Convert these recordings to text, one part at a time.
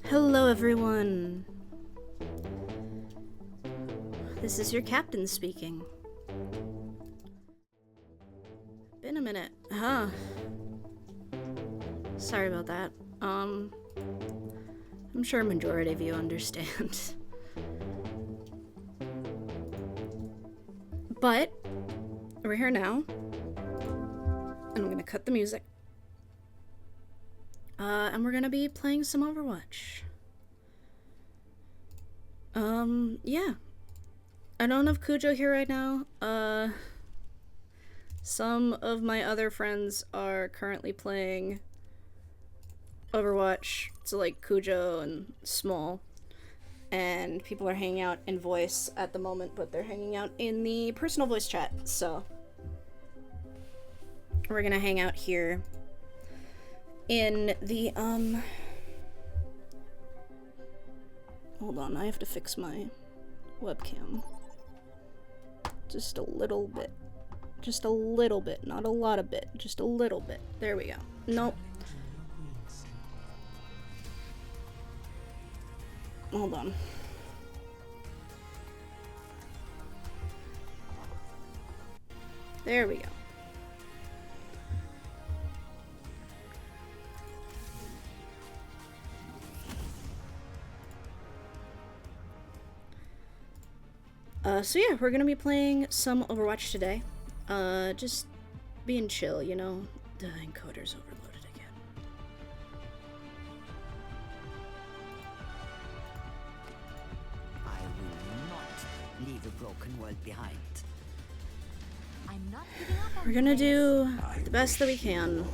Hello everyone! This is your captain speaking. Been a minute. Huh. Sorry about that. I'm sure a majority of you understand. But, we're here now. And I'm gonna cut the music. And we're gonna be playing some Overwatch. Yeah. I don't have Cujo here right now. Some of my other friends are currently playing Overwatch, so like Cujo and Small. And people are hanging out in voice at the moment, but they're hanging out in the personal voice chat, so we're gonna hang out here in the, hold on, I have to fix my webcam. Just a little bit. Just a little bit, not a lot of bit, just a little bit. There we go. Nope. Hold on. There we go. So yeah, we're gonna be playing some Overwatch today. Just being chill, you know? The encoder's overloaded again. I will not leave a broken world behind. I'm not giving up on We're gonna do the best that we can.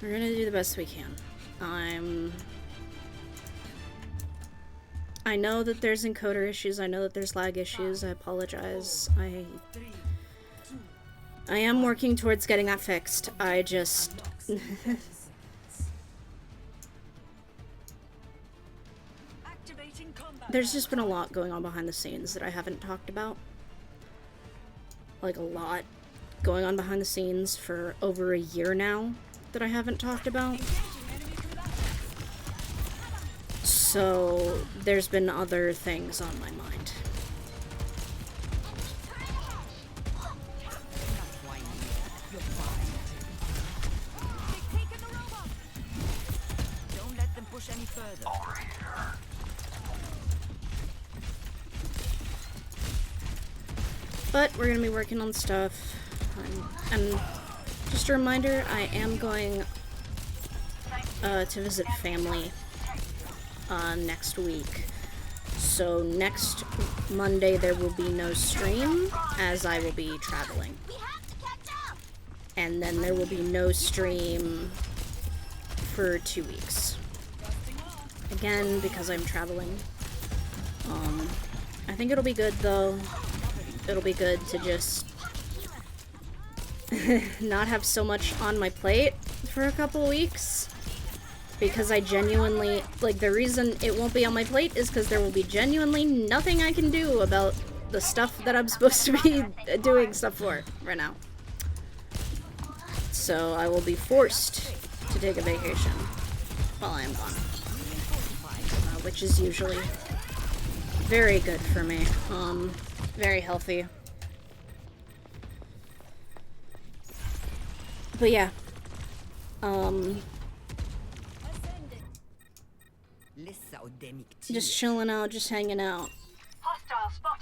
We're gonna do the best we can. I know that there's encoder issues, I know that there's lag issues, I apologize. I am working towards getting that fixed. I just... There's just been a lot going on behind the scenes that I haven't talked about. Like, a lot going on behind the scenes for over a year now that I haven't talked about. So, there's been other things on my mind. Don't let them push any further. But we're gonna be working on stuff. And just a reminder, I am going to visit family next week. So next Monday there will be no stream, as I will be traveling. And then there will be no stream for 2 weeks. Again, because I'm traveling. I think it'll be good though. It'll be good to just not have so much on my plate for a couple weeks. Because I genuinely, like, the reason it won't be on my plate is because there will be genuinely nothing I can do about the stuff that I'm supposed to be doing stuff for right now. So I will be forced to take a vacation while I am gone. Which is usually very good for me. Very healthy. But yeah. Just chilling out, just hanging out.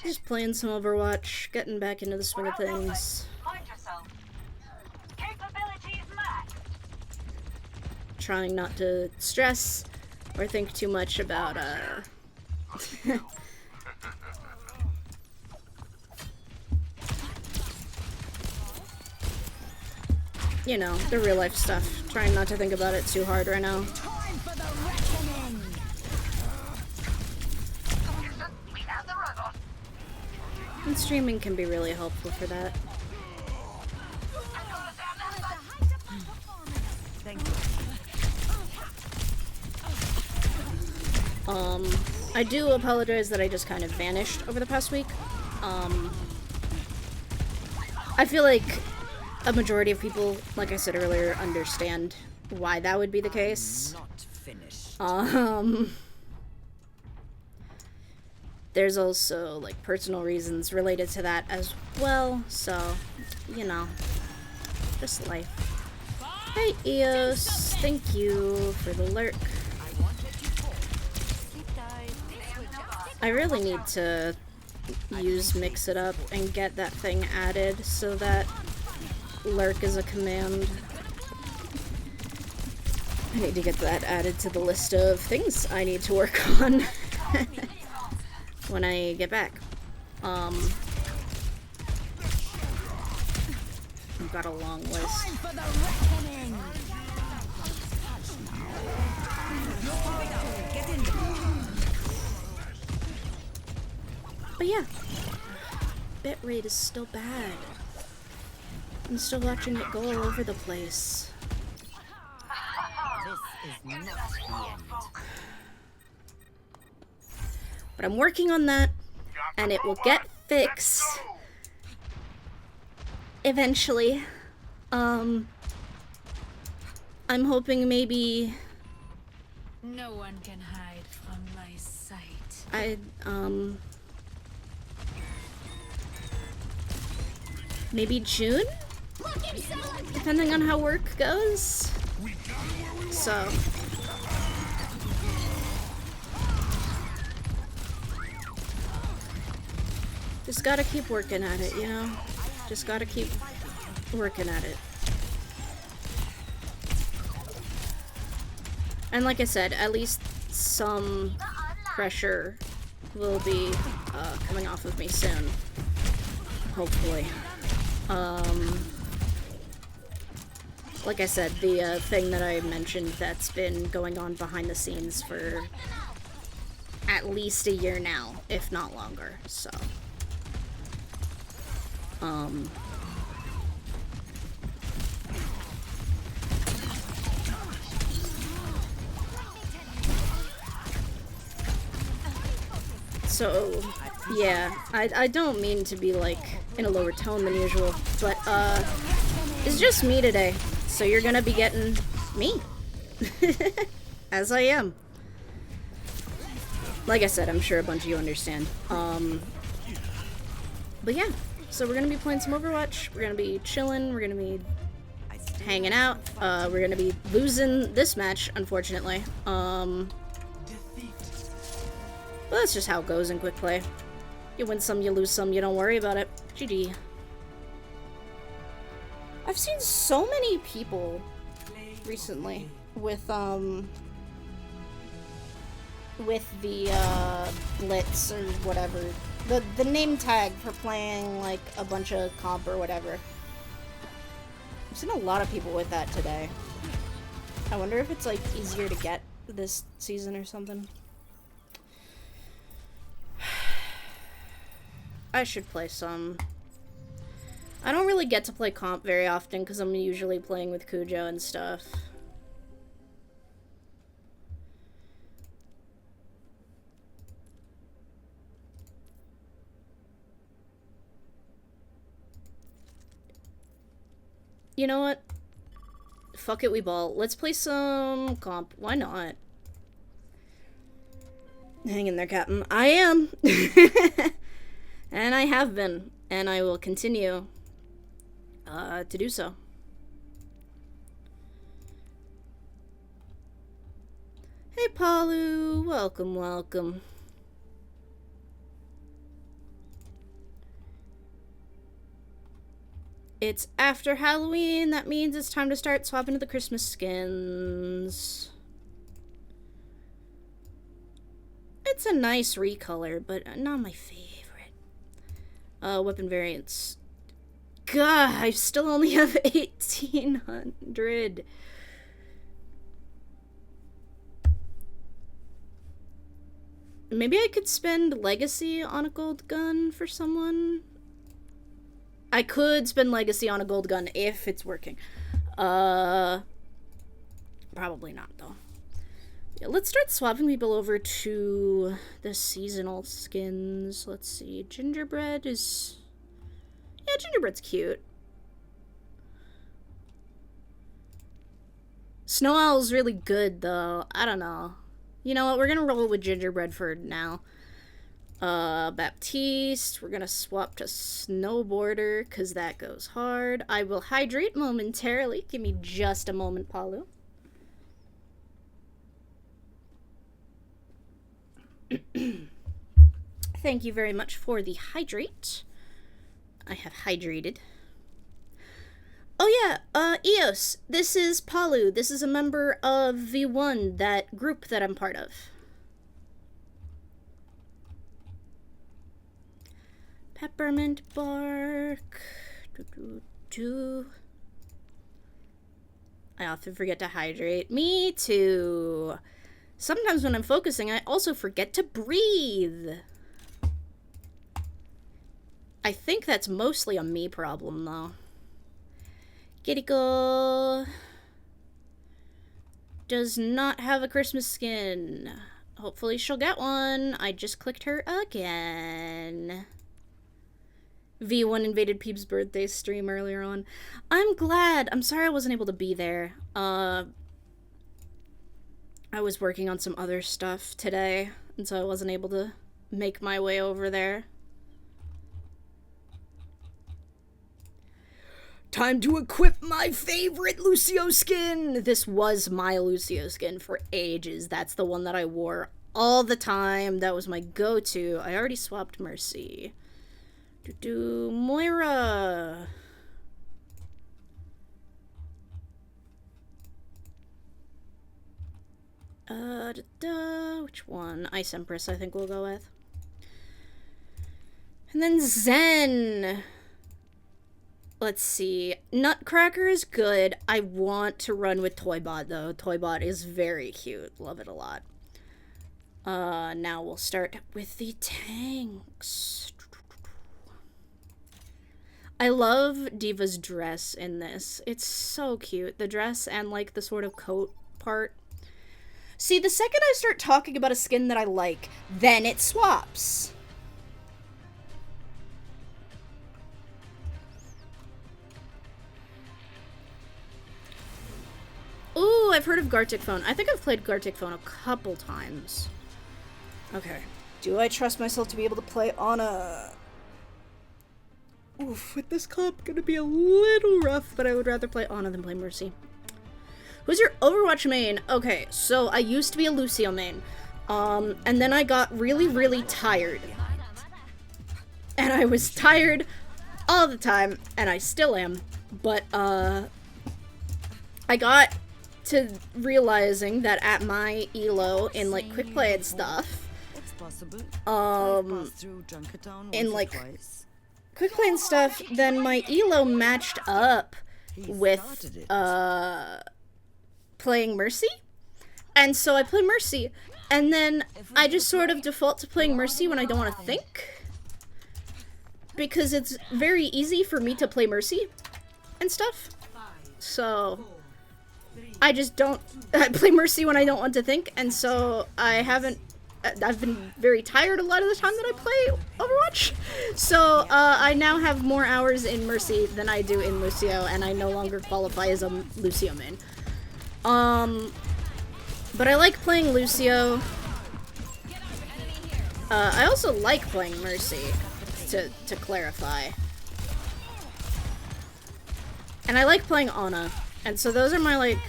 Just playing some Overwatch, getting back into the swing of things. Trying not to stress or think too much about, you know, the real life stuff. Trying not to think about it too hard right now. And streaming can be really helpful for that. I do apologize that I just kind of vanished over the past week. I feel like a majority of people, like I said earlier, understand why that would be the case. Not finished. There's also, like, personal reasons related to that as well, so, you know, just life. Hey, Eos, thank you for the lurk. I really need to use Mix It Up and get that thing added so that lurk is a command. I need to get that added to the list of things I need to work on when I get back. I've got a long list. But yeah, bitrate is still bad. I'm still watching it go all over the place. This is not the end. But I'm working on that, and it will get fixed eventually. I'm hoping maybe No one can hide from my sight. Maybe June? Depending on how work goes. So. Just gotta keep working at it, you know? Just gotta keep working at it. And like I said, at least some pressure will be coming off of me soon. Hopefully. Like I said, the thing that I mentioned that's been going on behind the scenes for at least a year now, if not longer, so. So, yeah, I don't mean to be, like, in a lower tone than usual, but, it's just me today, so you're gonna be getting me. As I am. Like I said, I'm sure a bunch of you understand. But yeah, so we're gonna be playing some Overwatch, we're gonna be chilling, we're gonna be hanging out, we're gonna be losing this match, unfortunately. Well, that's just how it goes in quick play. You win some, you lose some, you don't worry about it. GG. I've seen so many people recently with the Blitz or whatever. The name tag for playing like a bunch of comp or whatever. I've seen a lot of people with that today. I wonder if it's like easier to get this season or something. I should play some. I don't really get to play comp very often because I'm usually playing with Cujo and stuff. You know what? Fuck it, we ball. Let's play some comp. Why not? Hang in there, Captain. I am! And I have been. And I will continue to do so. Hey, Palu! Welcome, welcome. It's after Halloween. That means it's time to start swapping to the Christmas skins. It's a nice recolor, but not my favorite. Weapon variants. God, I still only have 1,800. Maybe I could spend Legacy on a gold gun for someone. I could spend Legacy on a gold gun if it's working. Probably not, though. Yeah, let's start swapping people over to the seasonal skins. Let's see. Gingerbread is... Yeah, gingerbread's cute. Snow Owl's really good, though. I don't know. You know what? We're gonna roll with Gingerbread for now. Baptiste. We're gonna swap to Snowboarder, because that goes hard. I will hydrate momentarily. Give me just a moment, Palu. Thank you very much for the hydrate. I have hydrated. Oh yeah, Eos, this is Palu. This is a member of V1, that group that I'm part of. Peppermint bark. I often forget to hydrate. Me too. Sometimes when I'm focusing, I also forget to breathe. I think that's mostly a me problem, though. Kiriko does not have a Christmas skin. Hopefully she'll get one. I just clicked her again. V1 invaded Peep's birthday stream earlier on. I'm glad. I'm sorry I wasn't able to be there. I was working on some other stuff today, and so I wasn't able to make my way over there. Time to equip my favorite Lucio skin! This was my Lucio skin for ages. That's the one that I wore all the time. That was my go-to. I already swapped Mercy. Moira! Which one? Ice Empress, I think we'll go with. And then Zen! Let's see. Nutcracker is good. I want to run with Toybot, though. Toybot is very cute. Love it a lot. Now we'll start with the tanks. I love Diva's dress in this. It's so cute. The dress and, like, the sort of coat part. See, the second I start talking about a skin that I like, then it swaps. Ooh, I've heard of Gartic Phone. I think I've played Gartic Phone a couple times. Okay. Do I trust myself to be able to play Ana? Oof, with this comp, gonna be a little rough, but I would rather play Ana than play Mercy. Who's your Overwatch main? Okay, so I used to be a Lucio main. And then I got really, really tired. And I was tired all the time, and I still am. But, I got to realizing that at my elo in, like, quick play and stuff, in, like, quick play and stuff, then my elo matched up with, playing Mercy. And so I play Mercy. And then I just sort of default to playing Mercy when I don't want to think. Because it's very easy for me to play Mercy and stuff. So I just don't, I play Mercy when I don't want to think, and so I've been very tired a lot of the time that I play Overwatch. So I now have more hours in Mercy than I do in Lucio, and I no longer qualify as a Lucio main. But I like playing Lucio. I also like playing Mercy, to clarify. And I like playing Ana. And so those are my, like,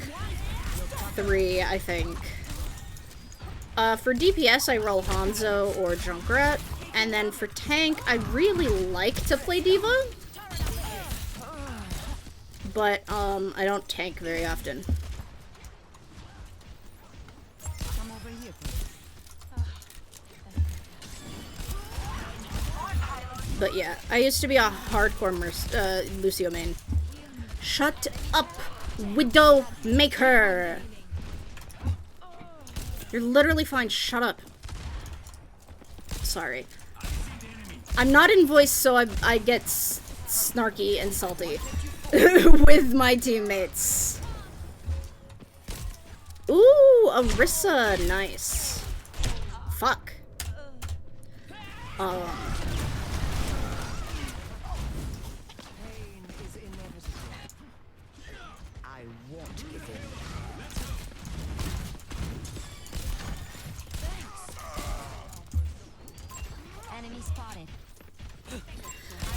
3, I think. For DPS, I roll Hanzo or Junkrat. And then for tank, I really like to play Diva. But, I don't tank very often. But yeah, I used to be a hardcore Lucio main. Shut up, Widow Maker! You're literally fine, shut up. Sorry. I'm not in voice, so I get snarky and salty with my teammates. Ooh, Orisa, nice. Fuck.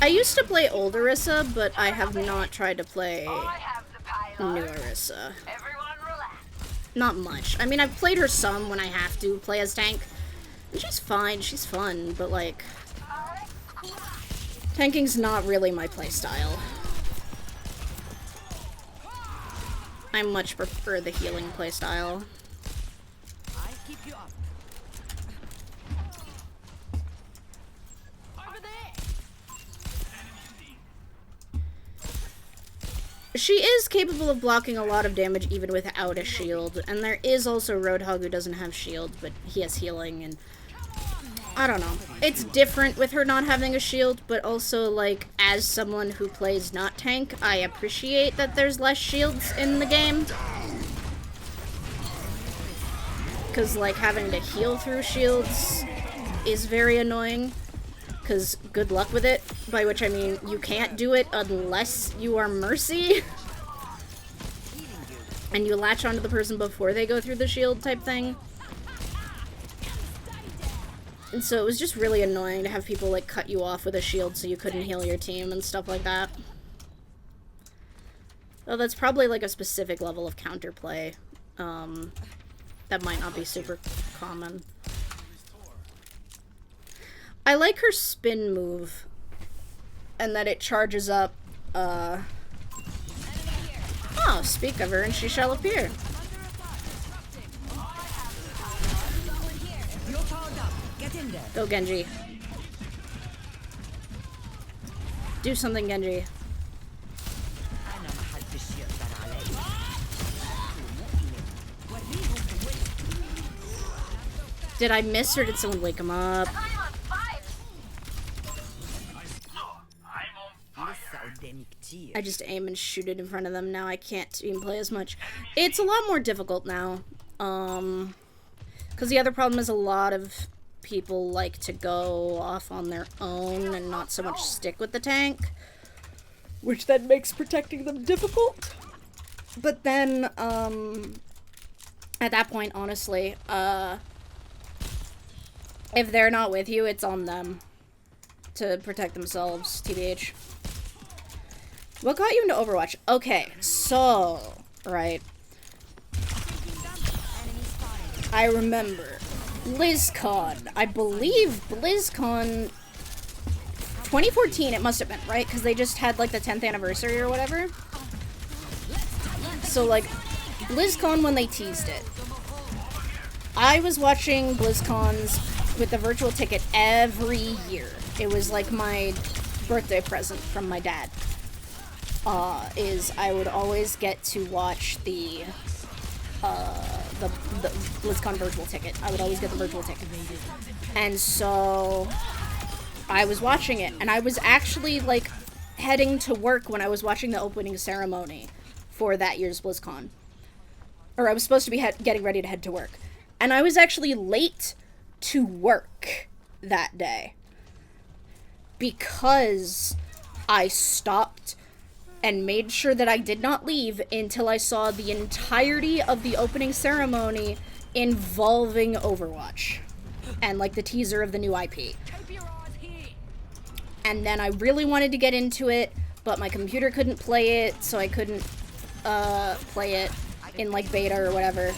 I used to play old Orisa, but I have not tried to play new Orisa. Not much. I mean, I've played her some when I have to play as tank. And she's fine, she's fun, but like... tanking's not really my playstyle. I much prefer the healing playstyle. She is capable of blocking a lot of damage even without a shield, and there is also Roadhog who doesn't have shield, but he has healing, and I don't know. It's different with her not having a shield, but also, like, as someone who plays not tank, I appreciate that there's less shields in the game. Because, like, having to heal through shields is very annoying. Because good luck with it, by which I mean you can't do it unless you are Mercy. And you latch onto the person before they go through the shield type thing. And so it was just really annoying to have people like cut you off with a shield so you couldn't heal your team and stuff like that. Well, that's probably like a specific level of counterplay. That might not be super common. I like her spin move, and that it charges up, oh, speak of her and she shall appear. Go, Genji. Do something, Genji. Did I miss or did someone wake him up? I just aim and shoot it in front of them. Now I can't even play as much. It's a lot more difficult now. Because the other problem is a lot of people like to go off on their own and not so much stick with the tank. Which then makes protecting them difficult. But then, at that point, honestly, if they're not with you, it's on them to protect themselves, TBH. What got you into Overwatch? Okay, so, right. I remember BlizzCon. I believe BlizzCon 2014 it must have been, right? Because they just had like the 10th anniversary or whatever. So like BlizzCon when they teased it. I was watching BlizzCons with the virtual ticket every year. It was like my birthday present from my dad. Is I would always get to watch the BlizzCon virtual ticket. I would always get the virtual ticket. And so I was watching it, and I was actually like heading to work when I was watching the opening ceremony for that year's BlizzCon. Or I was supposed to be getting ready to head to work. And I was actually late to work that day because I stopped and made sure that I did not leave until I saw the entirety of the opening ceremony involving Overwatch. And, like, the teaser of the new IP. And then I really wanted to get into it, but my computer couldn't play it, so I couldn't, play it in, like, beta or whatever.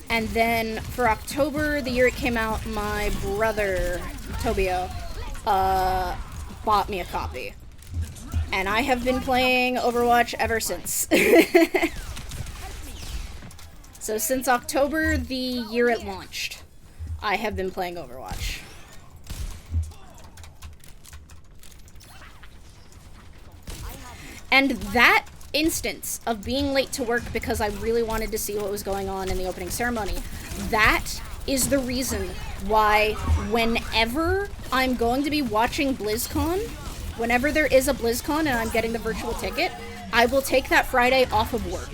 And then, for October, the year it came out, my brother, Tobio, bought me a copy. And I have been playing Overwatch ever since. So since October, the year it launched, I have been playing Overwatch. And that instance of being late to work because I really wanted to see what was going on in the opening ceremony, that is the reason why whenever I'm going to be watching BlizzCon, whenever there is a BlizzCon and I'm getting the virtual ticket, I will take that Friday off of work.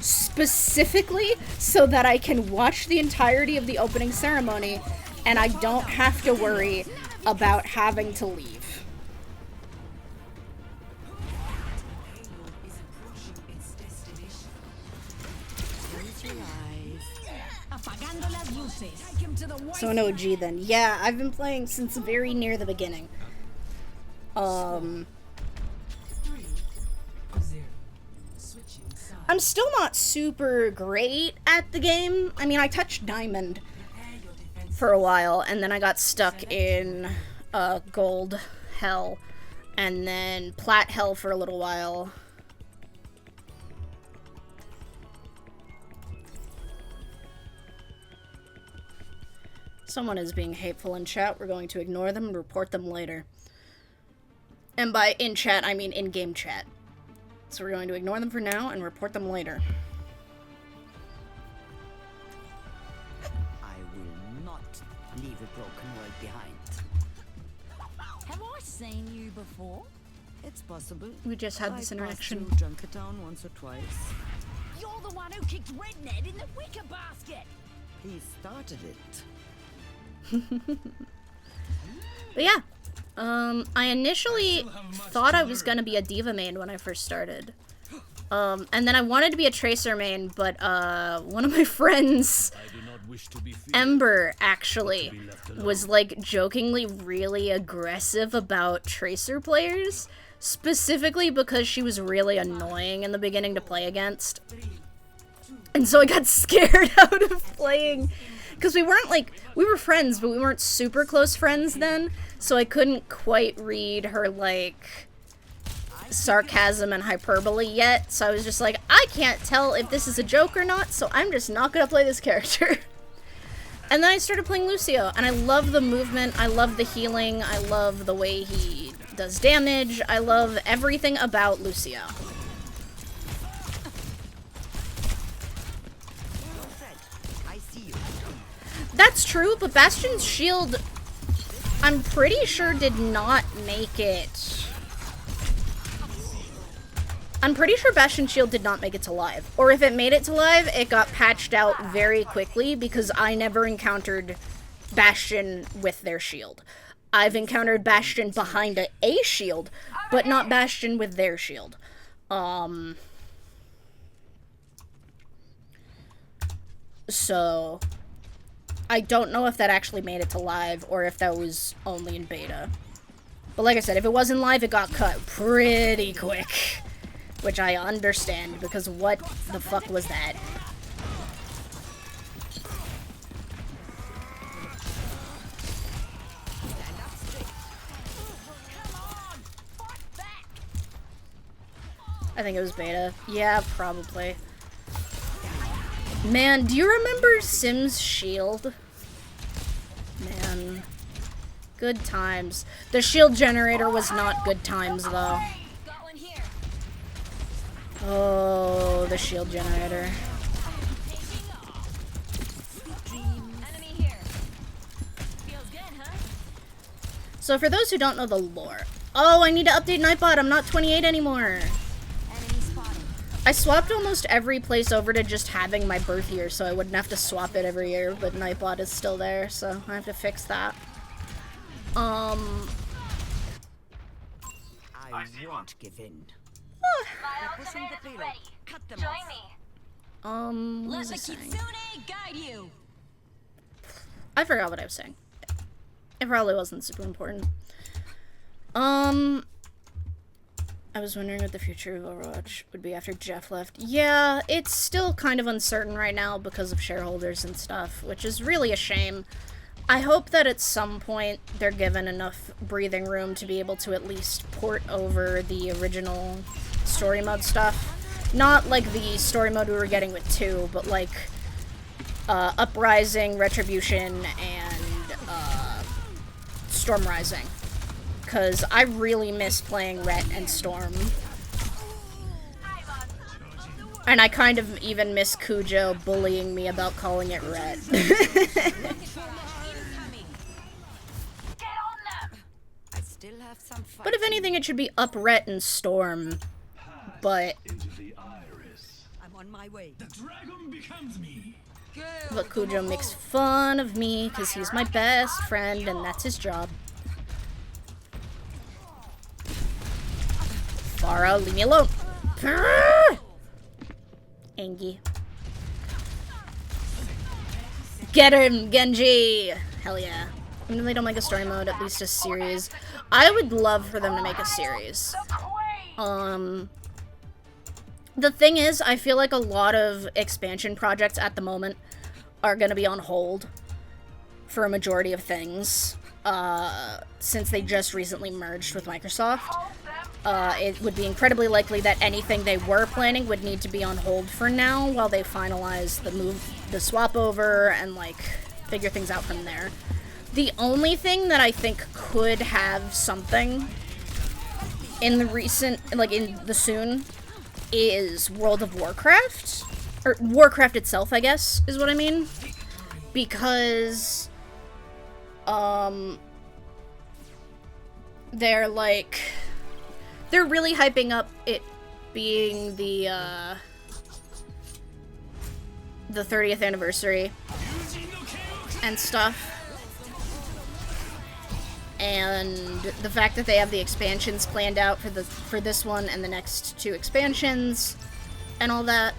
Specifically so that I can watch the entirety of the opening ceremony and I don't have to worry about having to leave. Apagando las luces. Take him to the white So an OG then. Yeah, I've been playing since very near the beginning. 3-0. Switching sides. I'm still not super great at the game. I mean, I touched Diamond Prepare your defense. for a while, and then I got stuck in Gold Hell, and then Plat Hell for a little while. Someone is being hateful in chat. We're going to ignore them and report them later. And by in chat, I mean in-game chat. So we're going to ignore them for now and report them later. I will not leave a broken world behind. Have I seen you before? It's possible. We just had this I passed interaction. through Junkertown once or twice. You're the one who kicked Red Ned in the wicker basket. He started it. But yeah, I initially thought I was gonna be a Diva main when I first started. And then I wanted to be a Tracer main, but one of my friends, Ember, actually, was like jokingly really aggressive about Tracer players, specifically because she was really annoying in the beginning to play against. And so I got scared out of playing. Because we weren't, like, we were friends, but we weren't super close friends then, so I couldn't quite read her, like, sarcasm and hyperbole yet, so I was just like, I can't tell if this is a joke or not, so I'm just not gonna play this character. And then I started playing Lucio, and I love the movement, I love the healing, I love the way he does damage, I love everything about Lucio. That's true, but Bastion's shield, I'm pretty sure did not make it. I'm pretty sure Bastion's shield did not make it to live. Or if it made it to live, it got patched out very quickly because I never encountered Bastion with their shield. I've encountered Bastion behind a shield, but not Bastion with their shield. So I don't know if that actually made it to live or if that was only in beta. But like I said, if it was in live, it got cut pretty quick. Which I understand, because what the fuck was that? I think it was beta. Yeah, probably. Man, do you remember Sim's shield? Man. Good times. The shield generator was not good times, though. Oh, the shield generator. So for those who don't know the lore. Oh, I need to update Nightbot. I'm not 28 anymore. I swapped almost every place over to just having my birth year, so I wouldn't have to swap it every year, but Nightbot is still there, so I have to fix that. I won't give in. They're pushing the payload. Cut them off. What was I saying? Guide you. I forgot what I was saying. It probably wasn't super important. I was wondering what the future of Overwatch would be after Jeff left. Yeah, it's still kind of uncertain right now because of shareholders and stuff, which is really a shame. I hope that at some point they're given enough breathing room to be able to at least port over the original story mode stuff. Not like the story mode we were getting with 2, but like Uprising, Retribution, and Storm Rising. Because I really miss playing Ret and Storm. And I kind of even miss Cujo bullying me about calling it Ret. But if anything, it should be Up Ret and Storm. But I'm on my way. The dragon becomes me. but Cujo makes fun of me because he's my best friend and that's his job. Farah, leave me alone. Angie. Get him, Genji! Hell yeah. Even if they don't make a story mode, at least a series. I would love for them to make a series. The thing is, I feel like a lot of expansion projects at the moment are gonna be on hold for a majority of things, since they just recently merged with Microsoft. It would be incredibly likely that anything they were planning would need to be on hold for now while they finalize the swap over and, like, figure things out from there. The only thing that I think could have something in the soon is World of Warcraft. Or Warcraft itself, I guess, is what I mean. Because, they're really hyping up it being the 30th anniversary and stuff. And the fact that they have the expansions planned out for this one and the next 2 expansions and all that.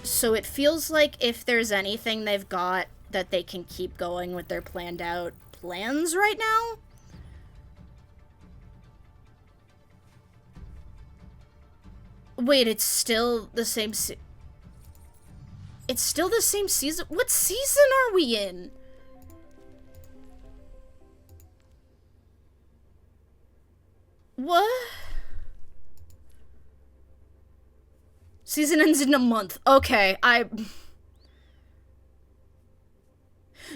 So it feels like if there's anything they've got that they can keep going with their planned out plans right now. Wait, it's still the same it's still the same season? What season are we in? What? Season ends in a month. Okay,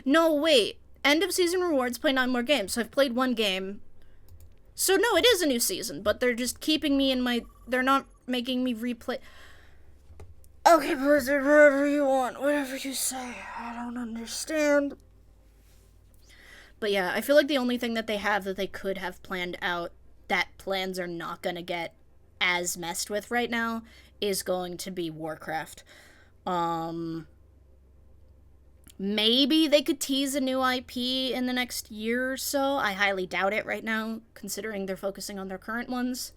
No, wait. End of season rewards, play 9 more games. So I've played 1 game. So no, it is a new season, but they're just keeping me in my... They're not making me replay... Okay, Blizzard, whatever you want. Whatever you say. I don't understand. But yeah, I feel like the only thing that they have that they could have planned out that plans are not gonna get as messed with right now is going to be Warcraft. Maybe they could tease a new IP in the next year or so. I highly doubt it right now, considering they're focusing on their current ones.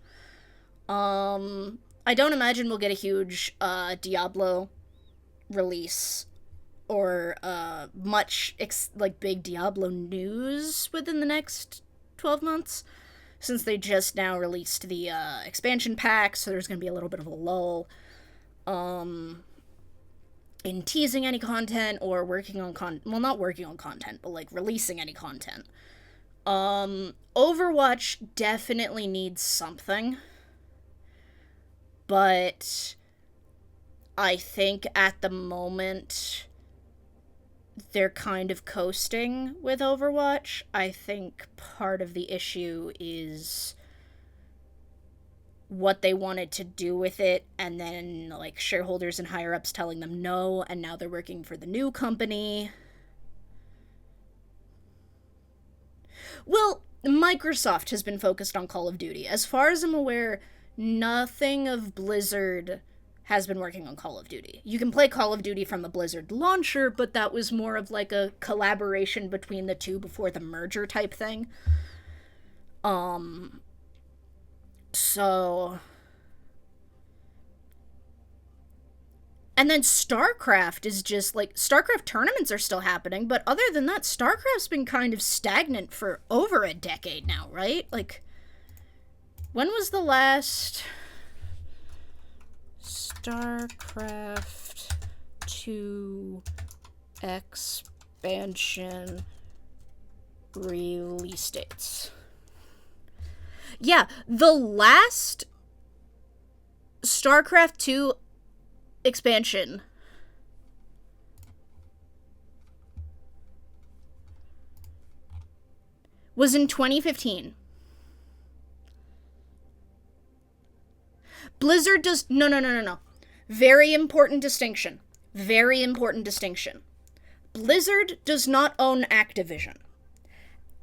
I don't imagine we'll get a huge Diablo release or much big Diablo news within the next 12 months, since they just now released the expansion pack, so there's going to be a little bit of a lull in teasing any content or working on not working on content, but like releasing any content. Overwatch definitely needs something, but I think at the moment they're kind of coasting with Overwatch. I think part of the issue is what they wanted to do with it, and then like shareholders and higher ups telling them no, and now they're working for the new company. Well, Microsoft has been focused on Call of Duty. As far as I'm aware, nothing of Blizzard has been working on Call of Duty. You can play Call of Duty from the Blizzard launcher, but that was more of like a collaboration between the two before the merger type thing. So... And then StarCraft is just, like, StarCraft tournaments are still happening, but other than that, StarCraft's been kind of stagnant for over a decade now, right? Like, when was the last StarCraft 2 expansion release dates? Yeah, the last StarCraft 2 expansion was in 2015. Blizzard does... No. Very important distinction. Very important distinction. Blizzard does not own Activision.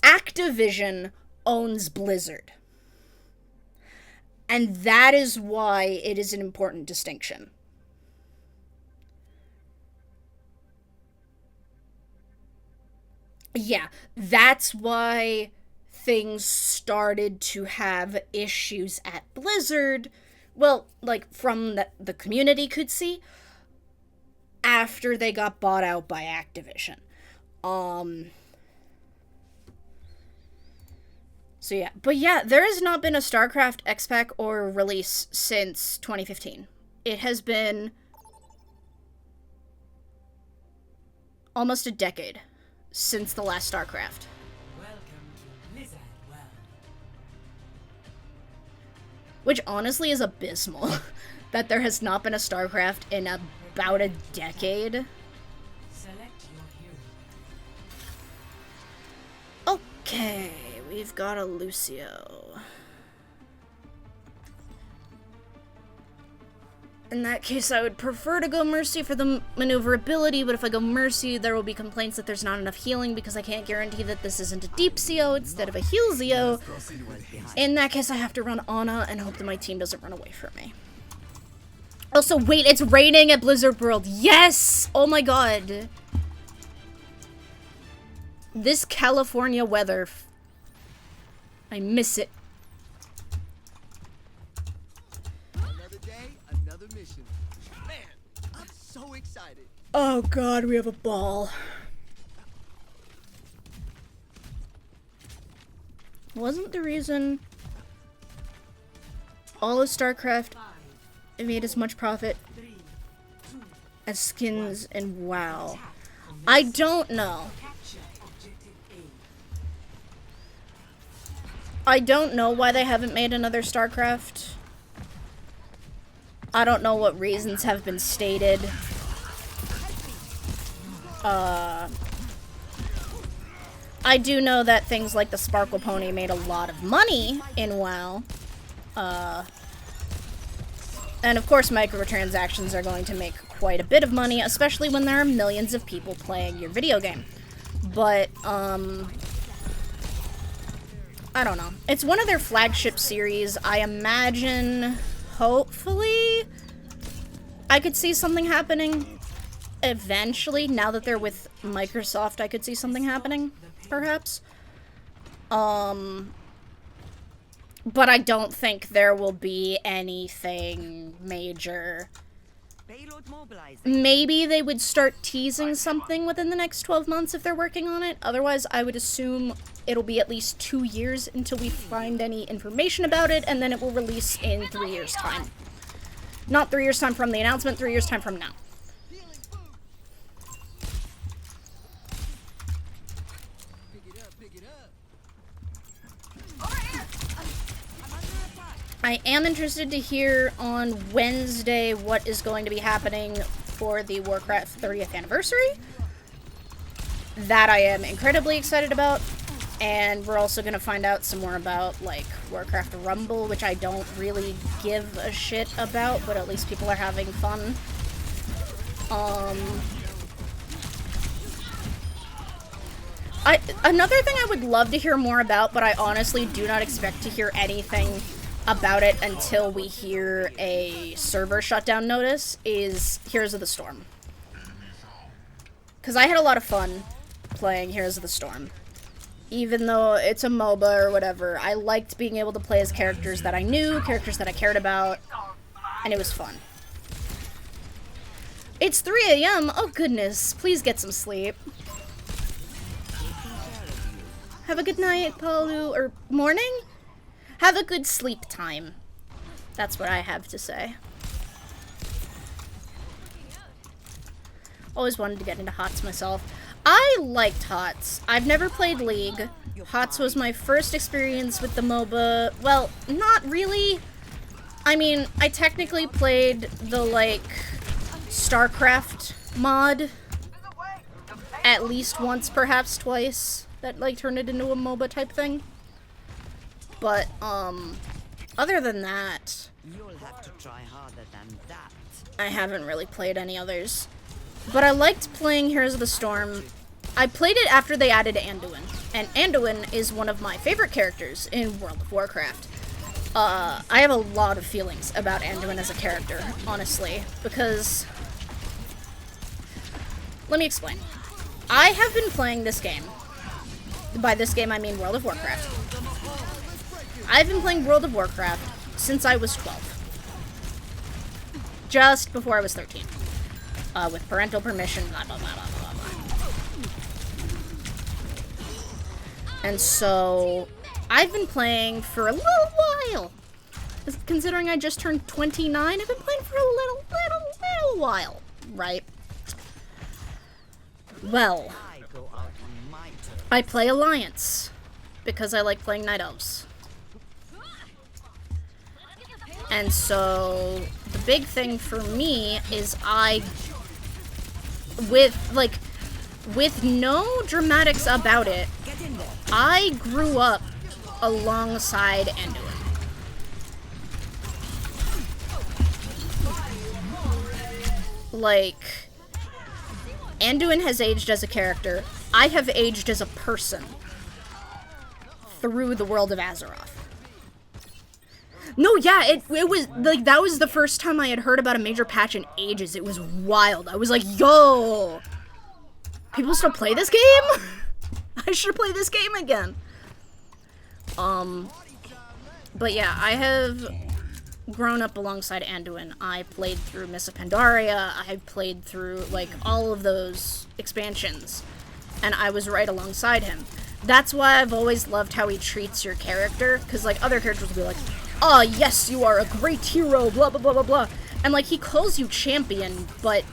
Activision owns Blizzard. And that is why it is an important distinction. Yeah, that's why things started to have issues at Blizzard, well, like, from the community could see, after they got bought out by Activision. So yeah, but yeah, there has not been a StarCraft X-Pack or release since 2015. It has been almost a decade since the last StarCraft. Welcome to Blizzard World. Which honestly is abysmal, that there has not been a StarCraft in about a decade. Select your hero. Okay, we've got a Lucio. In that case, I would prefer to go Mercy for the maneuverability, but if I go Mercy, there will be complaints that there's not enough healing because I can't guarantee that this isn't a deep CO instead of a heal Zio. In that case, I have to run Ana and hope that my team doesn't run away from me. Also, wait, it's raining at Blizzard World. Yes! Oh my god. This California weather. I miss it. Another day, another mission. Man, I'm so excited. Oh god, we have a ball. Wasn't the reason all of StarCraft made as much profit as skins in WoW? I don't know. I don't know why they haven't made another StarCraft. I don't know what reasons have been stated. I do know that things like the Sparkle Pony made a lot of money in WoW. And of course microtransactions are going to make quite a bit of money, especially when there are millions of people playing your video game. But, I don't know. It's one of their flagship series. I imagine, hopefully, I could see something happening eventually. Now that they're with Microsoft, I could see something happening, perhaps. But I don't think there will be anything major. Maybe they would start teasing something within the next 12 months if they're working on it. Otherwise, I would assume it'll be at least 2 years until we find any information about it, and then it will release in 3 years' time. Not 3 years' time from the announcement, 3 years' time from now. I am interested to hear on Wednesday what is going to be happening for the Warcraft 30th anniversary. That I am incredibly excited about. And we're also going to find out some more about, like, Warcraft Rumble, which I don't really give a shit about, but at least people are having fun. Another thing I would love to hear more about, but I honestly do not expect to hear anything about it until we hear a server shutdown notice, is Heroes of the Storm. Because I had a lot of fun playing Heroes of the Storm. Even though it's a MOBA or whatever, I liked being able to play as characters that I knew, characters that I cared about, and it was fun. It's 3 a.m. Oh goodness, please get some sleep. Have a good night, Paulu, or morning? Have a good sleep time. That's what I have to say. Always wanted to get into HOTS myself. I liked HOTS. I've never played League. HOTS was my first experience with the MOBA. Well, not really. I mean, I technically played the, like, StarCraft mod at least once, perhaps twice. That, like, turned it into a MOBA type thing. But, other than that, You'll have to try harder than that. I haven't really played any others. But I liked playing Heroes of the Storm. I played it after they added Anduin. And Anduin is one of my favorite characters in World of Warcraft. I have a lot of feelings about Anduin as a character, honestly. Because, let me explain. I have been playing this game. By this game, I mean World of Warcraft. I've been playing World of Warcraft since I was 12. Just before I was 13. With parental permission, blah, blah, blah, blah, blah, blah. And so I've been playing for a little while. Considering I just turned 29, I've been playing for a little while, right? Well, I go out on my turn. I play Alliance because I like playing Night Elves. And so the big thing for me is with no dramatics about it, I grew up alongside Anduin. Like, Anduin has aged as a character. I have aged as a person through the world of Azeroth. No, yeah, it was, like, that was the first time I had heard about a major patch in ages. It was wild. I was like, yo! People still play this game? I should play this game again. But yeah, I have grown up alongside Anduin. I played through Miss of Pandaria, I played through, like, all of those expansions, and I was right alongside him. That's why I've always loved how he treats your character, because, like, other characters will be like, oh, yes, you are a great hero, blah, blah, blah, blah, blah. And, like, he calls you champion, but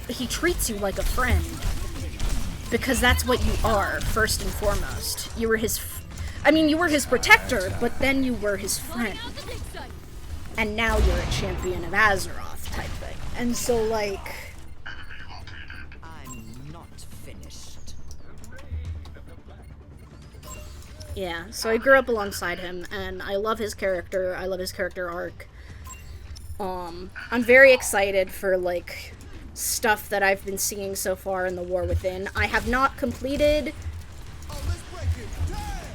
he treats you like a friend. Because that's what you are, first and foremost. You were his... you were his protector, but then you were his friend. And now you're a champion of Azeroth type thing. And so, like... I'm not finished. Yeah, so I grew up alongside him, and I love his character. I love his character arc. I'm very excited for, like, stuff that I've been seeing so far in the War Within. I have not completed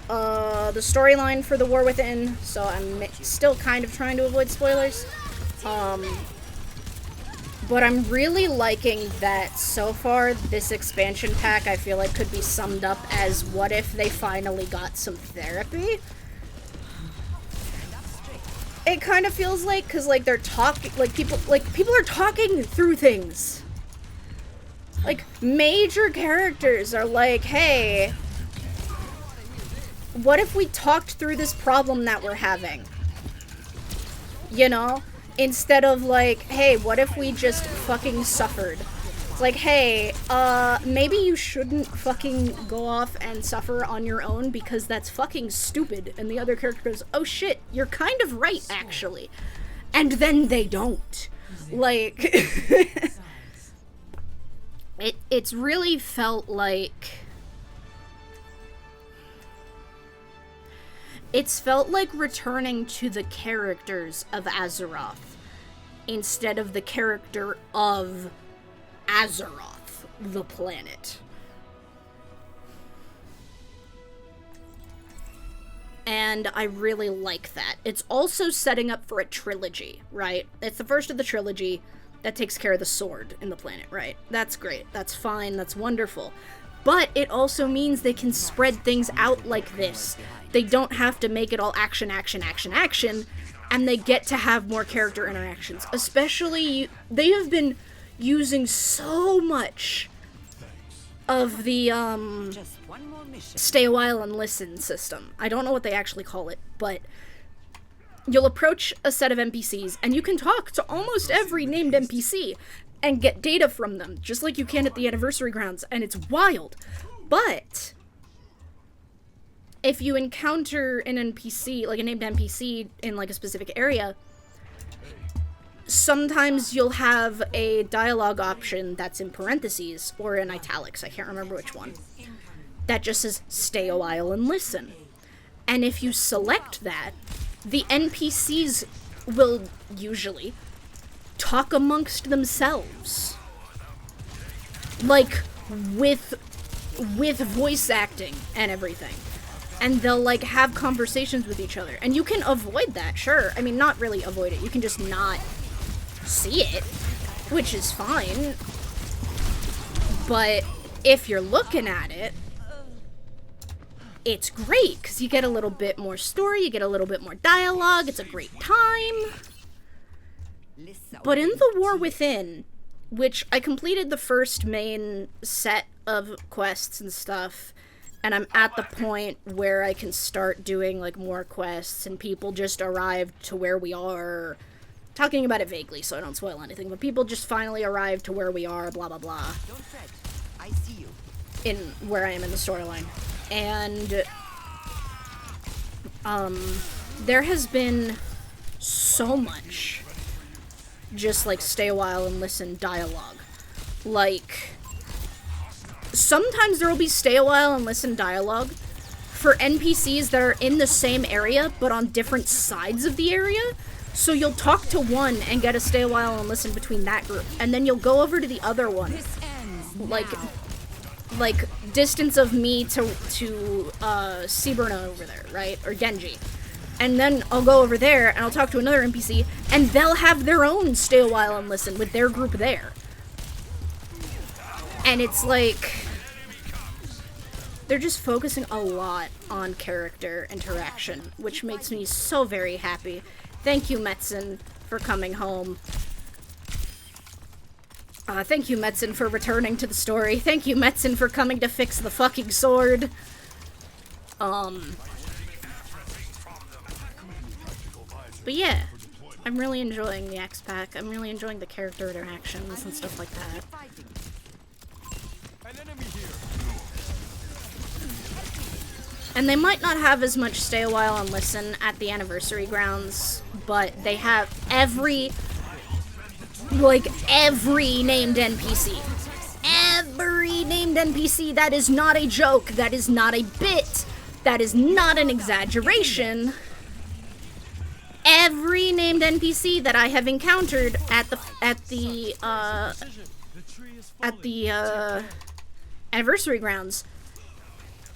the storyline for the War Within, so I'm still kind of trying to avoid spoilers. But I'm really liking that so far this expansion pack I feel like could be summed up as what if they finally got some therapy? It kind of feels like, because, like, they're talking, like, people are talking through things. Like, major characters are like, hey, what if we talked through this problem that we're having? You know? Instead of, like, hey, what if we just fucking suffered? It's like, hey, maybe you shouldn't fucking go off and suffer on your own because that's fucking stupid. And the other character goes, oh shit, you're kind of right, actually. And then they don't. Like, it's really felt like... It's felt like returning to the characters of Azeroth instead of the character of Azeroth, the planet. And I really like that. It's also setting up for a trilogy, right? It's the first of the trilogy that takes care of the sword in the planet, right? That's great. That's fine. That's wonderful. But it also means they can spread things out like this. They don't have to make it all action, action, action, action, and they get to have more character interactions. Especially, they have been using so much of the, Just one more mission. stay a while and listen system. I don't know what they actually call it, but you'll approach a set of NPCs, and you can talk to almost every named NPC and get data from them, just like you can at the Anniversary Grounds, and it's wild. But if you encounter an NPC, like a named NPC in, like, a specific area, sometimes you'll have a dialogue option that's in parentheses, or in italics, I can't remember which one, that just says, stay a while and listen. And if you select that, the NPCs will usually talk amongst themselves. Like, with voice acting and everything. And they'll, like, have conversations with each other. And you can avoid that, sure. I mean, not really avoid it. You can just not see it, which is fine. But if you're looking at it, it's great, because you get a little bit more story, you get a little bit more dialogue, it's a great time. But in the War Within, which I completed the first main set of quests and stuff, And I'm at the point where I can start doing, like, more quests, and people just arrived to where we are. Talking about it vaguely, so I don't spoil anything, but people just finally arrived to where we are, blah, blah, blah. Don't fret. I see you. In where I am in the storyline. And, there has been so much just, like, stay a while and listen dialogue. Like, sometimes there will be stay a while and listen dialogue for NPCs that are in the same area, but on different sides of the area. So you'll talk to one and get a stay a while and listen between that group, and then you'll go over to the other one. Like distance of me to Seaburna over there, right? Or Genji. And then I'll go over there and I'll talk to another NPC, and they'll have their own stay a while and listen with their group there. And it's like, they're just focusing a lot on character interaction, which makes me so very happy. Thank you, Metzen, for coming home. Thank you, Metzen, for returning to the story. Thank you, Metzen, for coming to fix the fucking sword. But yeah, I'm really enjoying the X-Pack. I'm really enjoying the character interactions and stuff like that. And they might not have as much stay a while and listen at the anniversary grounds, but they have every named NPC. Every named NPC. That is not a joke. That is not a bit. That is not an exaggeration. Every named NPC that I have encountered at the anniversary grounds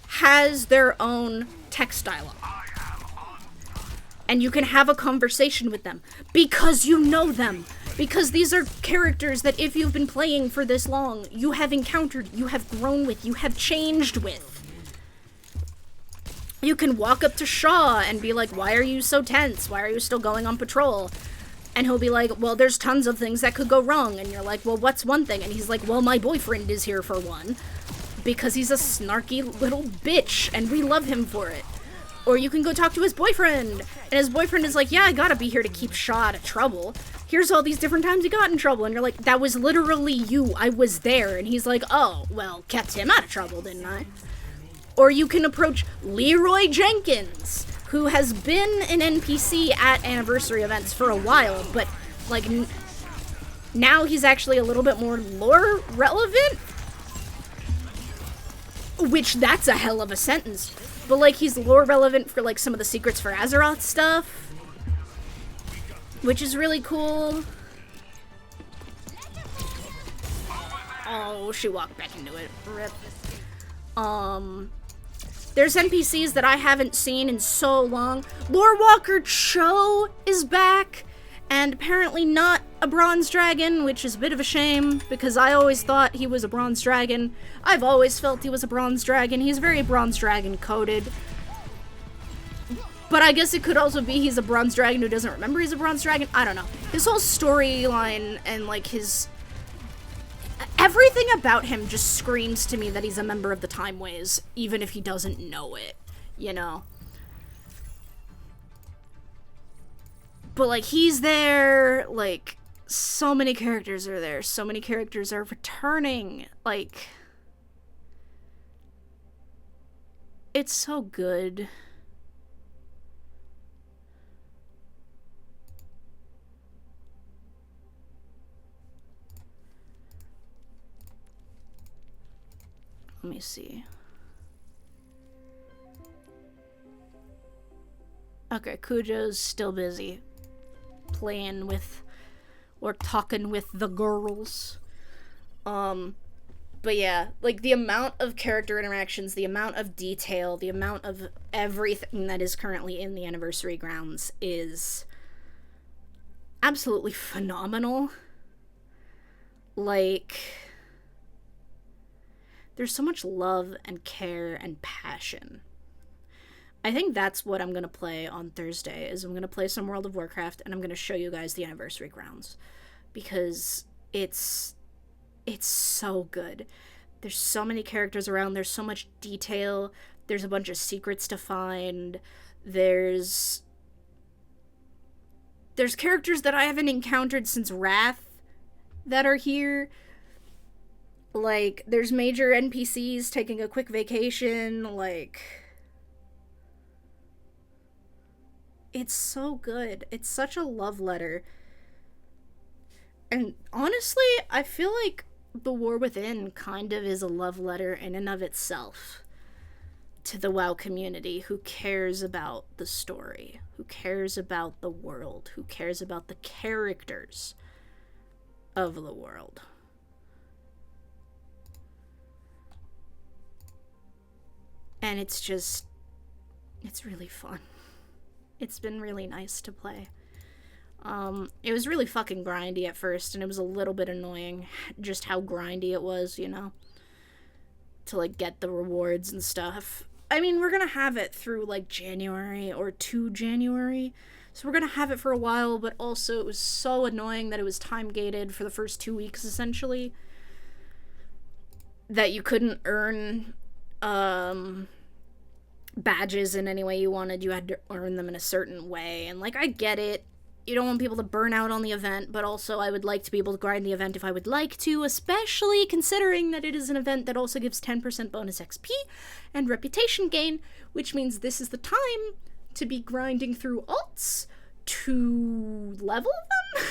has their own text dialogue. And you can have a conversation with them because you know them. Because these are characters that if you've been playing for this long, you have encountered, you have grown with, you have changed with. You can walk up to Shaw and be like, why are you so tense? Why are you still going on patrol? And he'll be like, well, there's tons of things that could go wrong. And you're like, well, what's one thing? And he's like, well, my boyfriend is here for one. Because he's a snarky little bitch, and we love him for it. Or you can go talk to his boyfriend, and his boyfriend is like, yeah, I gotta be here to keep Shaw out of trouble. Here's all these different times he got in trouble, and you're like, that was literally you, I was there. And he's like, oh, well, kept him out of trouble, didn't I? Or you can approach Leroy Jenkins, who has been an NPC at anniversary events for a while, but, like, now he's actually a little bit more lore relevant. Which, that's a hell of a sentence. But, like, he's lore relevant for, like, some of the Secrets for Azeroth stuff. Which is really cool. Oh, she walked back into it. Rip. There's NPCs that I haven't seen in so long. Lore Walker Cho is back. And apparently not a bronze dragon, which is a bit of a shame, because I always thought he was a bronze dragon. I've always felt he was a bronze dragon. He's very bronze dragon coded. But I guess it could also be he's a bronze dragon who doesn't remember he's a bronze dragon. I don't know. His whole storyline and, like, his... everything about him just screams to me that he's a member of the Time Ways, even if he doesn't know it, you know? But, like, he's there, like, so many characters are there, so many characters are returning, like, it's so good. Let me see. Okay, Kujo's still busy playing with or talking with the girls. But yeah, like the amount of character interactions, the amount of detail, the amount of everything that is currently in the anniversary grounds is absolutely phenomenal. Like, there's so much love and care and passion. I think that's what I'm going to play on Thursday, is I'm going to play some World of Warcraft, and I'm going to show you guys the anniversary grounds. Because it's so good. There's so many characters around, there's so much detail, there's a bunch of secrets to find, there's characters that I haven't encountered since Wrath that are here. Like, there's major NPCs taking a quick vacation, like... It's so good. It's such a love letter. And honestly, I feel like The War Within kind of is a love letter in and of itself to the WoW community, who cares about the story, who cares about the world, who cares about the characters of the world. And it's really fun. It's been really nice to play. It was really fucking grindy at first, and it was a little bit annoying just how grindy it was, you know? To, like, get the rewards and stuff. I mean, we're gonna have it through, like, January or to January, so we're gonna have it for a while, but also it was so annoying that it was time-gated for the first 2 weeks, essentially, that you couldn't earn, badges in any way you wanted. You had to earn them in a certain way, and, like, I get it. You don't want people to burn out on the event, but also I would like to be able to grind the event if I would like to, especially considering that it is an event that also gives 10% bonus XP and reputation gain, which means this is the time to be grinding through alts to level them,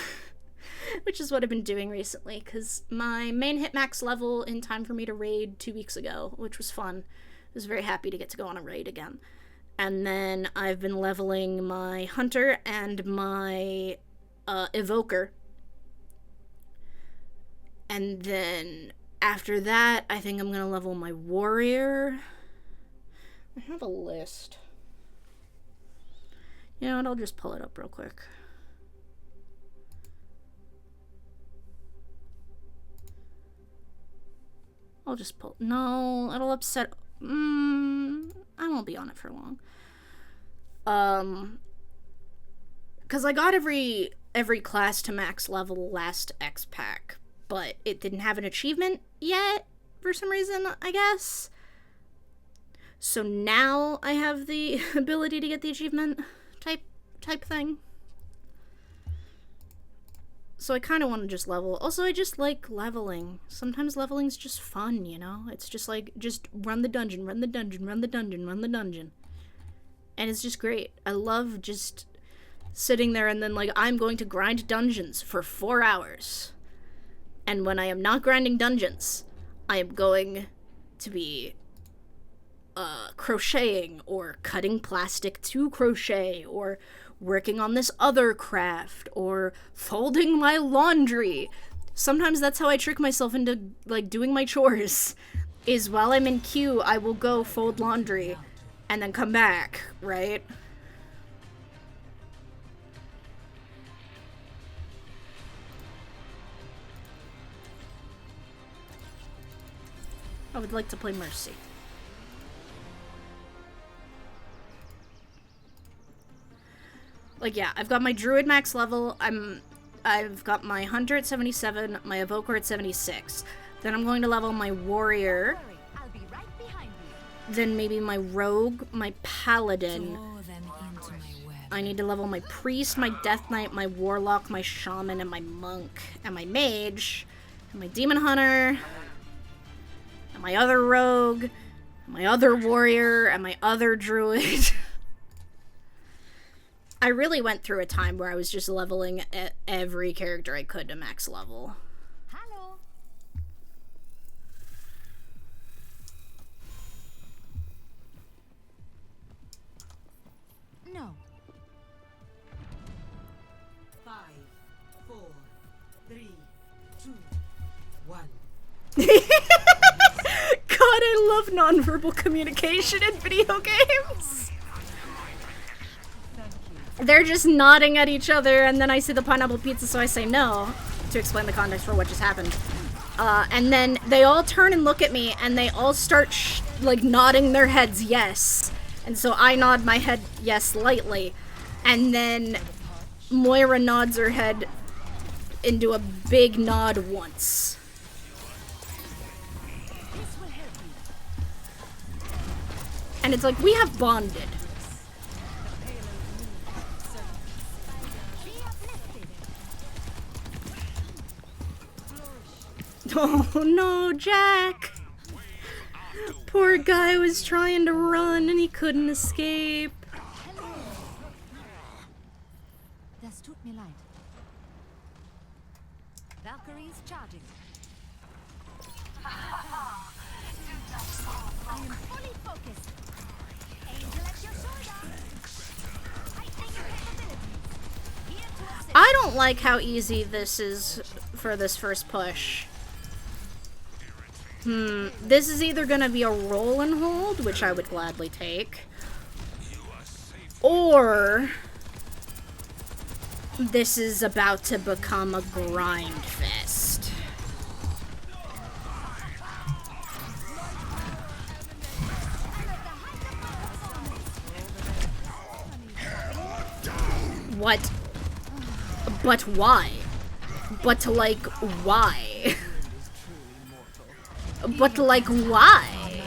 which is what I've been doing recently, because my main hit max level in time for me to raid 2 weeks ago, which was fun. I was very happy to get to go on a raid again. And then I've been leveling my Hunter and my Evoker. And then after that, I think I'm going to level my Warrior. I have a list. You know what? I'll just pull it up real quick. I'll just pull... No, it'll upset... I won't be on it for long. Because I got every class to max level last X pack, but it didn't have an achievement yet for some reason, I guess. So now I have the ability to get the achievement type thing. So I kind of want to just level. Also, I just like leveling. Sometimes leveling's just fun, you know? It's just like, just run the dungeon, run the dungeon, run the dungeon, run the dungeon. And it's just great. I love just sitting there and then, like, I'm going to grind dungeons for 4 hours. And when I am not grinding dungeons, I am going to be crocheting or cutting plastic to crochet or working on this other craft, or folding my laundry. Sometimes that's how I trick myself into, like, doing my chores, is while I'm in queue, I will go fold laundry, and then come back, right? I would like to play Mercy. Like, yeah, I've got my Druid max level, I've got my Hunter at 77, my Evoker at 76. Then I'm going to level my Warrior. I'll be right behind you. Then maybe my Rogue, my Paladin. I need to level my Priest, my Death Knight, my Warlock, my Shaman, and my Monk, and my Mage, and my Demon Hunter, and my other Rogue, and my other Warrior, and my other Druid. I really went through a time where I was just leveling every character I could to max level. Hello. No. 5, 4, 3, 2, 1. God, I love nonverbal communication in video games. They're just nodding at each other, and then I see the pineapple pizza, so I say no, to explain the context for what just happened. And then they all turn and look at me, and they all start, like, nodding their heads yes. And so I nod my head yes lightly, and then Moira nods her head into a big nod once. And it's like, we have bonded. Oh no, Jack! Poor guy was trying to run and he couldn't escape. Das tut mir leid. Valkyrie's charging. I am fully focused. Angel at your shoulder. Tightening your capabilities. Here to assist. I don't like how easy this is for this first push. This is either gonna be a roll and hold, which I would gladly take, or this is about to become a grind fest. What? But why? But like, why? But like, why?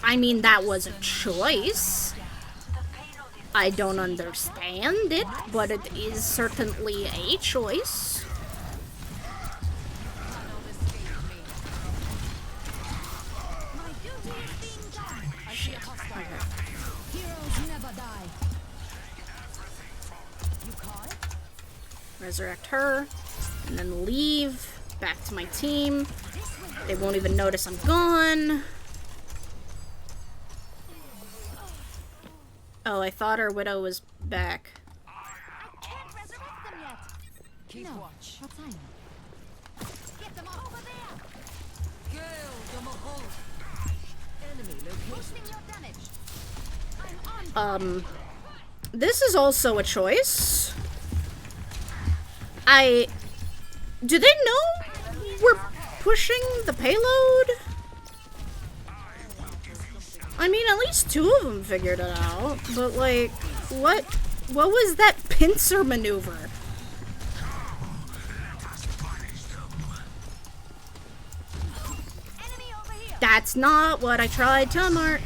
I mean, that was a choice. I don't understand it, but it is certainly a choice. Shit. Okay. Heroes never die. You call it? Resurrect her, and then leave. Back to my team. They won't even notice I'm gone. Oh, I thought our widow was back. I can't resurrect them yet. Keep watch. What time? Get them over there. Kill the Mahal. Enemy Boosting your damage. I'm on. This is also a choice. Do they know we're pushing the payload? I mean, at least two of them figured it out, but like, what was that pincer maneuver? Enemy over here. That's not what I tried to mark.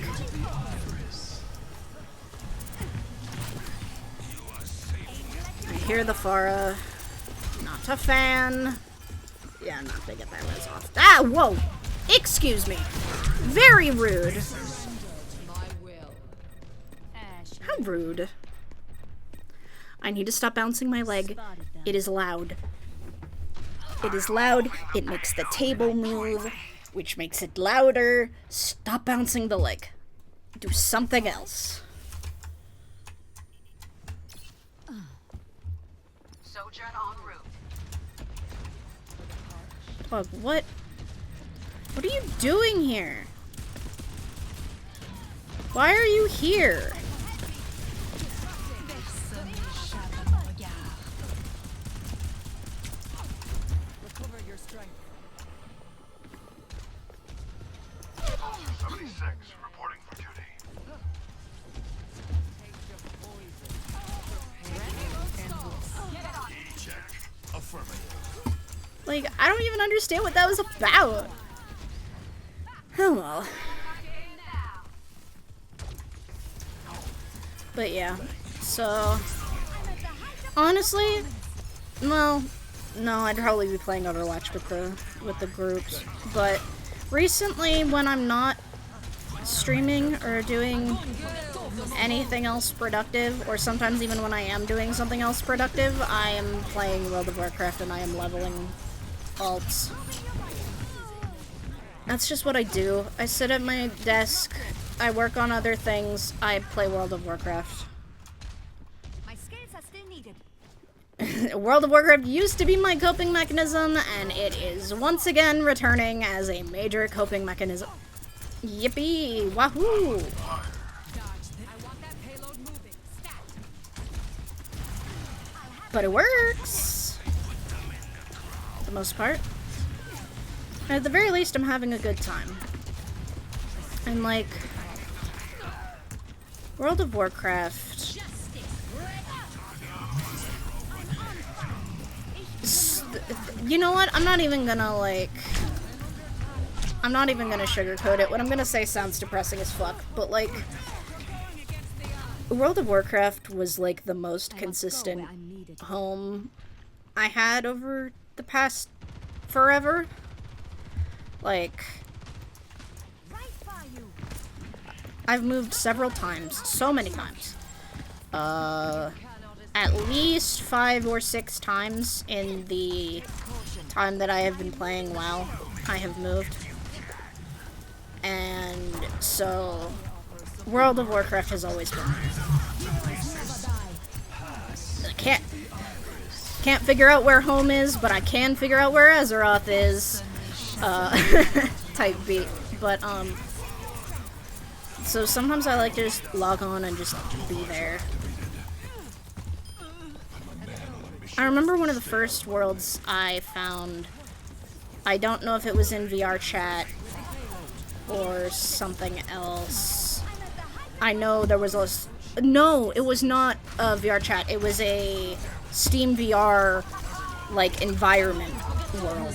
I hear the Pharah. Not a fan. Yeah, I'm not gonna get that res off. Ah, whoa! Excuse me. Very rude. How rude. I need to stop bouncing my leg. It is loud. It is loud. It makes the table move, which makes it louder. Stop bouncing the leg. Do something else. Sojourn en route. Dog, what? What are you doing here? Why are you here? recover your strength. 76, reporting for duty. Check. Affirmative. Like, I don't even understand what that was about. Oh well. But yeah, so honestly, no, I'd probably be playing Overwatch with the groups. But recently, when I'm not streaming or doing anything else productive, or sometimes even when I am doing something else productive, I am playing World of Warcraft and I am leveling alts. That's just what I do. I sit at my desk, I work on other things, I play World of Warcraft. My skills are still needed. World of Warcraft used to be my coping mechanism, and it is once again returning as a major coping mechanism. Yippee! Wahoo! I want that payload moving. Stat. But it works! For the most part. At the very least, I'm having a good time. And like, World of Warcraft. You know what? I'm not even gonna like. I'm not even gonna sugarcoat it. What I'm gonna say sounds depressing as fuck, but like, World of Warcraft was like the most consistent home I had over the past forever. Like, I've moved several times, so many times. At least 5 or 6 times in the time that I have been playing WoW, I have moved. And so, World of Warcraft has always been there. Can't figure out where home is, but I can figure out where Azeroth is. Type beat. But, so sometimes I like to just log on and just be there. I remember one of the first worlds I found, I don't know if it was in VR chat or something else. I know there was a... No, it was not a VR chat. It was a Steam VR, like, environment world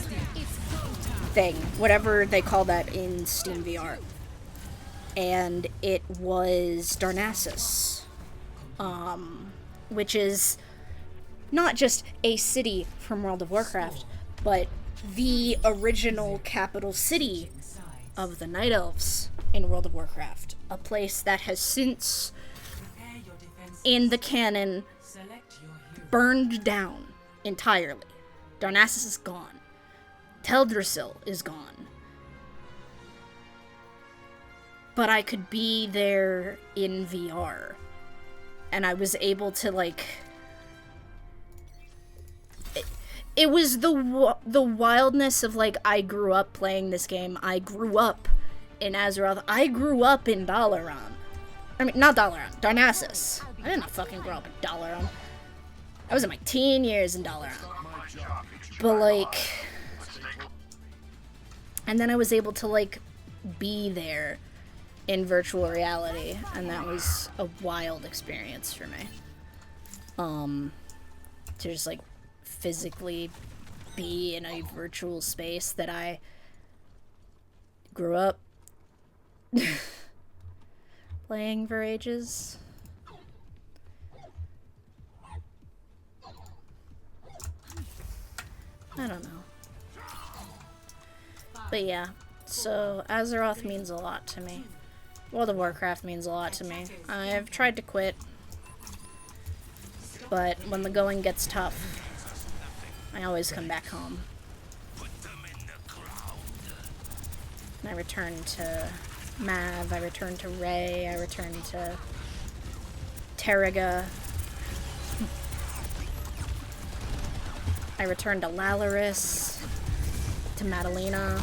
thing. Whatever they call that in Steam VR. And it was Darnassus. Which is not just a city from World of Warcraft, but the original capital city of the Night Elves in World of Warcraft. A place that has since, in the canon, burned down entirely. Darnassus is gone. Teldrassil is gone. But I could be there in VR. And I was able to, like... It was the wildness of, like, I grew up playing this game. I grew up in Azeroth. I grew up in Dalaran. I mean, not Dalaran. Darnassus. I didn't fucking grow up in Dalaran. I was in my teen years in Dalaran. But, like... And then I was able to, like, be there in virtual reality. And that was a wild experience for me. To just, like, physically be in a virtual space that I grew up playing for ages. I don't know. But yeah, so Azeroth means a lot to me. World of Warcraft means a lot to me. I've tried to quit, but when the going gets tough, I always come back home. And I return to Mav, I return to Ray, I return to Terraga. I return to Lalaris, to Madalena.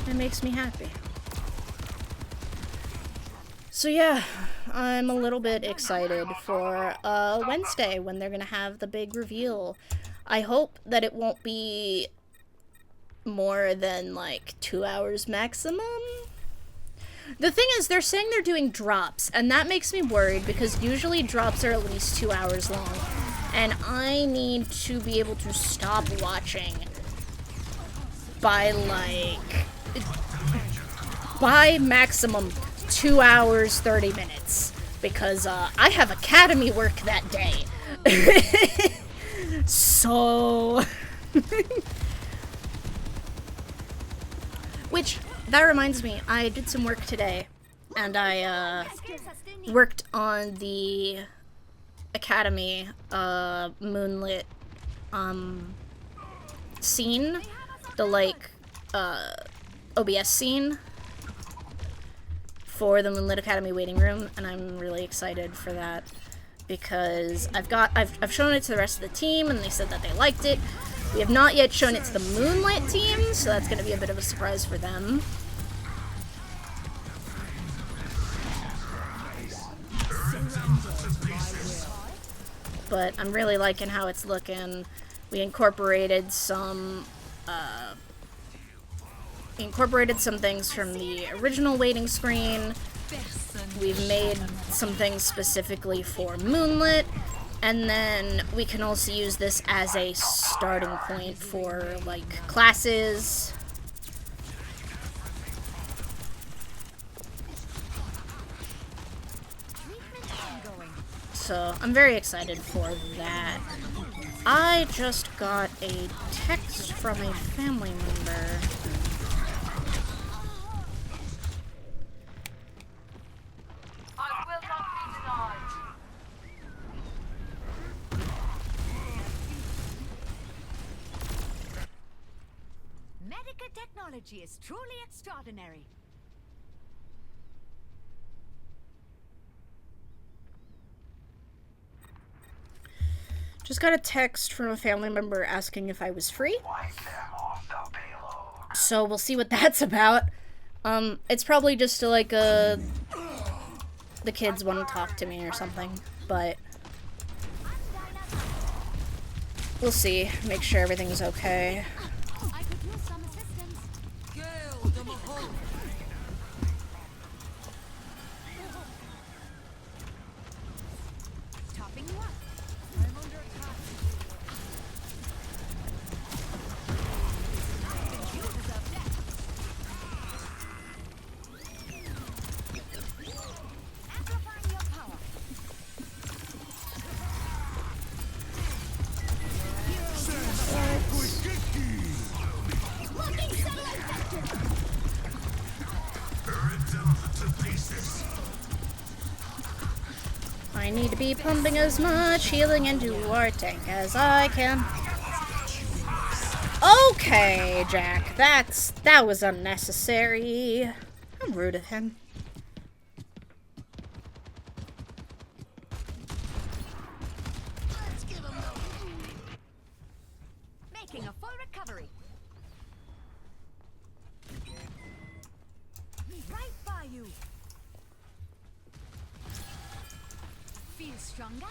It makes me happy. So yeah, I'm a little bit excited for Wednesday when they're gonna have the big reveal. I hope that it won't be more than like 2 hours maximum. The thing is, they're saying they're doing drops, and that makes me worried because usually drops are at least 2 hours long. And I need to be able to stop watching by maximum 2 hours, 30 minutes. Because I have academy work that day. So... Which, that reminds me, I did some work today. And I worked on the academy moonlit scene. The OBS scene for the Moonlit Academy waiting room, and I'm really excited for that because I've shown it to the rest of the team and they said that they liked it. We have not yet shown it to the Moonlit team, so that's going to be a bit of a surprise for them. But I'm really liking how it's looking. We incorporated some things from the original waiting screen. We've made some things specifically for Moonlit, and then we can also use this as a starting point for, like, classes. So, I'm very excited for that. I just got a text from a family member. Medical technology is truly extraordinary. Just got a text from a family member asking if I was free. So we'll see what that's about. It's probably just to, like, the kids want to talk to me or something, but we'll see. Make sure everything's okay. I could use some assistance. Topping you up. I'm under attack. You deserve death. Amplifying your power. Locking satellite vector. I need to be pumping as much healing into our tank as I can. Okay, Jack, that was unnecessary. I'm rude of him. Making a full recovery. Right by you. Feel stronger?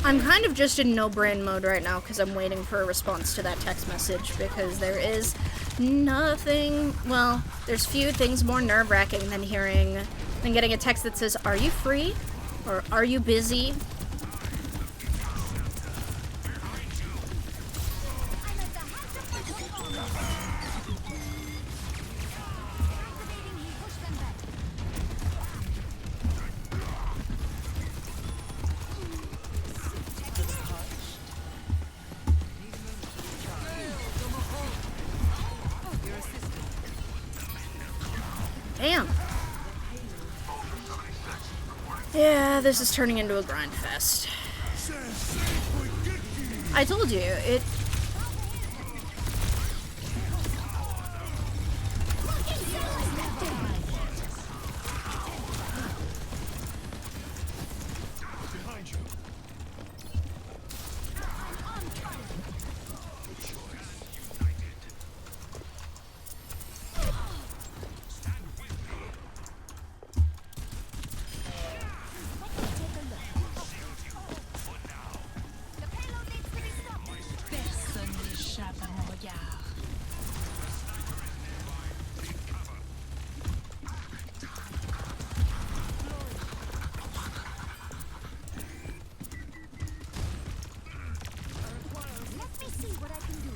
I'm kind of just in no-brain mode right now because I'm waiting for a response to that text message because there is nothing, well, there's few things more nerve-wracking than getting a text that says, "Are you free?" or "Are you busy?" Damn. Yeah, this is turning into a grind fest. I told you, it... Personne n'échappe à mon regard. Let me see what I can do.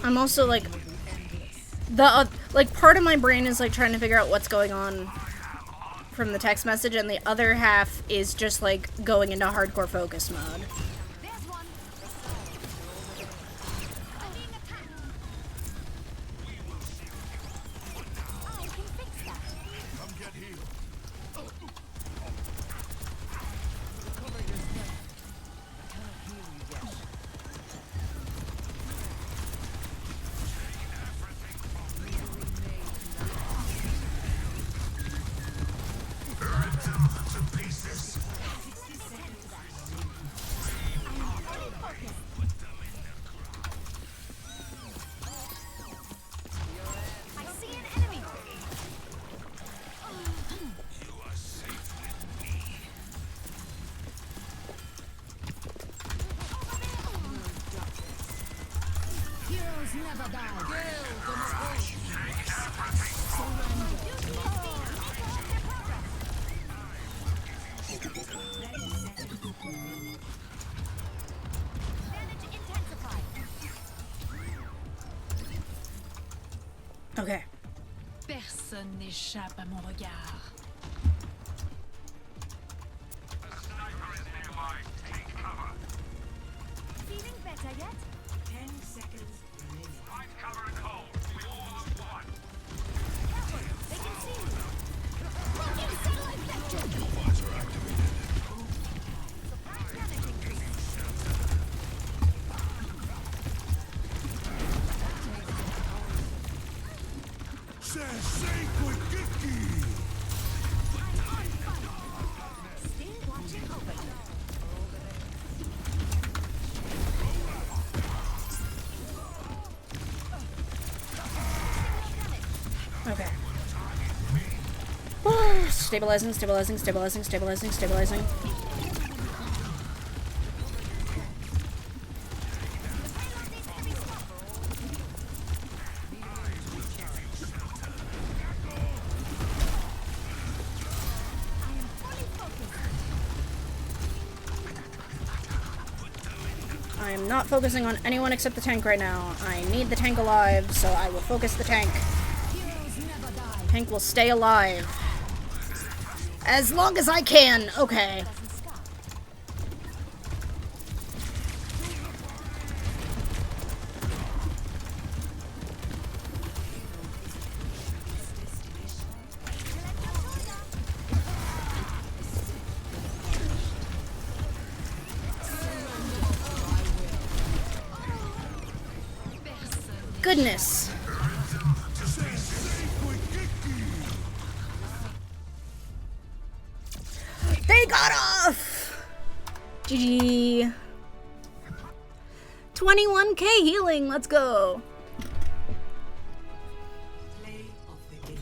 I'm also, like, part of my brain is, like, trying to figure out what's going on from the text message, and the other half is just, like, going into hardcore focus mode. There's one. I'm being attacked. I can fix that. Come get healed. Heroes never die. Damage intensified. Okay. Personne n'échappe à mon regard. Feeling better yet? 10 seconds remaining. They can see me. Focus satellite vector. Surprise damage increase. Still watching over. Okay. Stabilizing, stabilizing, stabilizing, stabilizing, stabilizing. I am not focusing on anyone except the tank right now. I need the tank alive, so I will focus the tank. Tank will stay alive. As long as I can. Okay. Goodness. They got off! GG. 21k healing, let's go. Play of the game.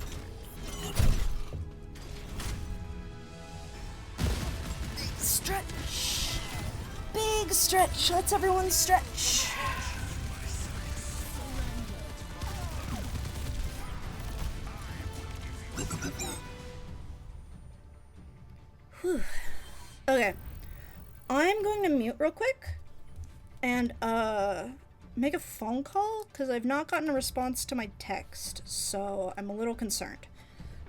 Stretch. Big stretch. Let's everyone stretch. Whew. Okay. I'm going to mute real quick and make a phone call because I've not gotten a response to my text, so I'm a little concerned.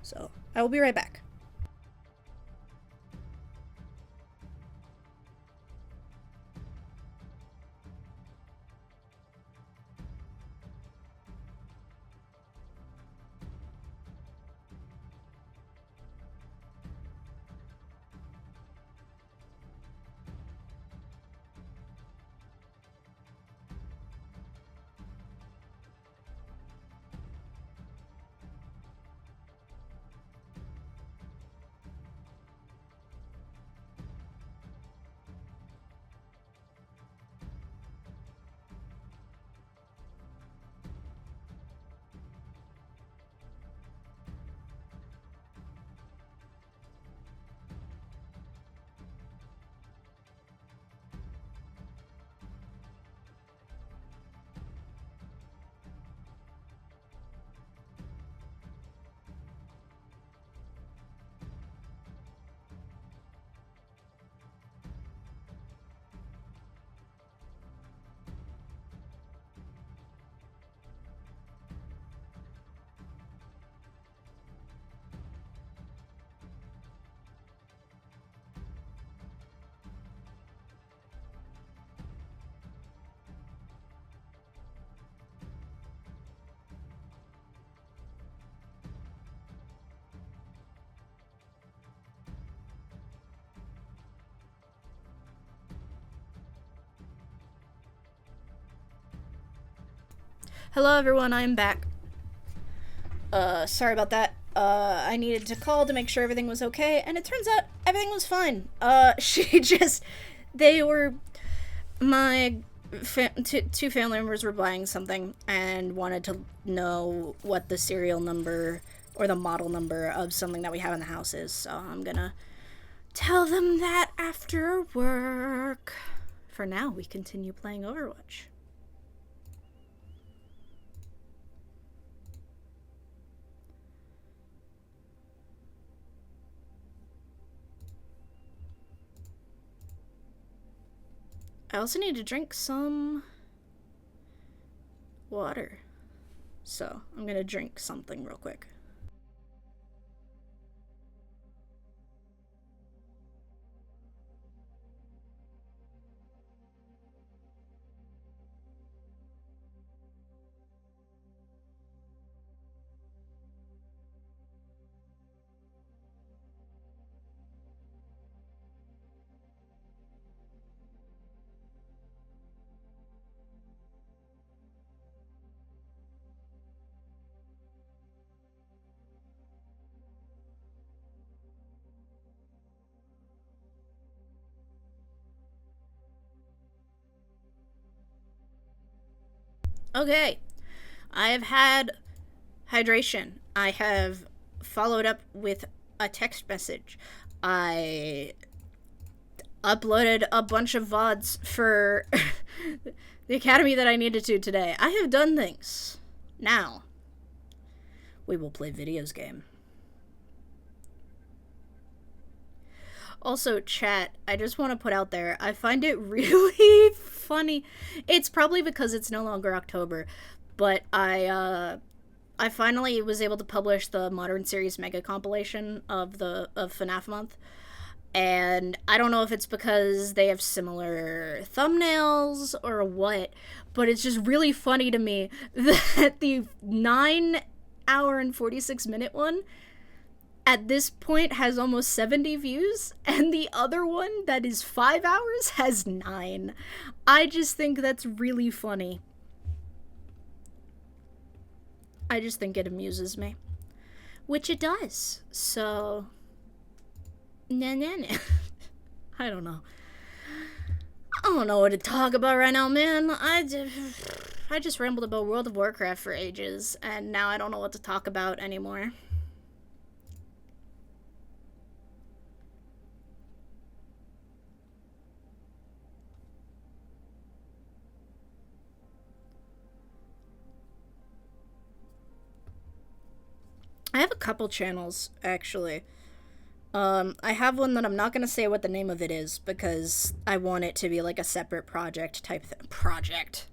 So I will be right back. Hello everyone, I'm back. Sorry about that. I needed to call to make sure everything was okay, and it turns out everything was fine. Two family members were buying something and wanted to know what the serial number or the model number of something that we have in the house is, so I'm gonna tell them that after work. For now, we continue playing Overwatch. I also need to drink some water. So, I'm gonna drink something real quick. Okay, I have had hydration. I have followed up with a text message. I uploaded a bunch of VODs for the academy that I needed to today. I have done things. Now, we will play videos game. Also, chat, I just want to put out there, I find it really funny. It's probably because it's no longer October, but I finally was able to publish the Modern Series Mega compilation of FNAF month. And I don't know if it's because they have similar thumbnails or what, but it's just really funny to me that the 9-hour and 46-minute one at this point has almost 70 views, and the other one that is 5 hours has 9. I just think that's really funny. I just think it amuses me. Which it does. So, nah. I don't know. I don't know what to talk about right now, man. I just rambled about World of Warcraft for ages, and now I don't know what to talk about anymore. I have a couple channels, actually. I have one that I'm not going to say what the name of it is, because I want it to be like a separate project type project.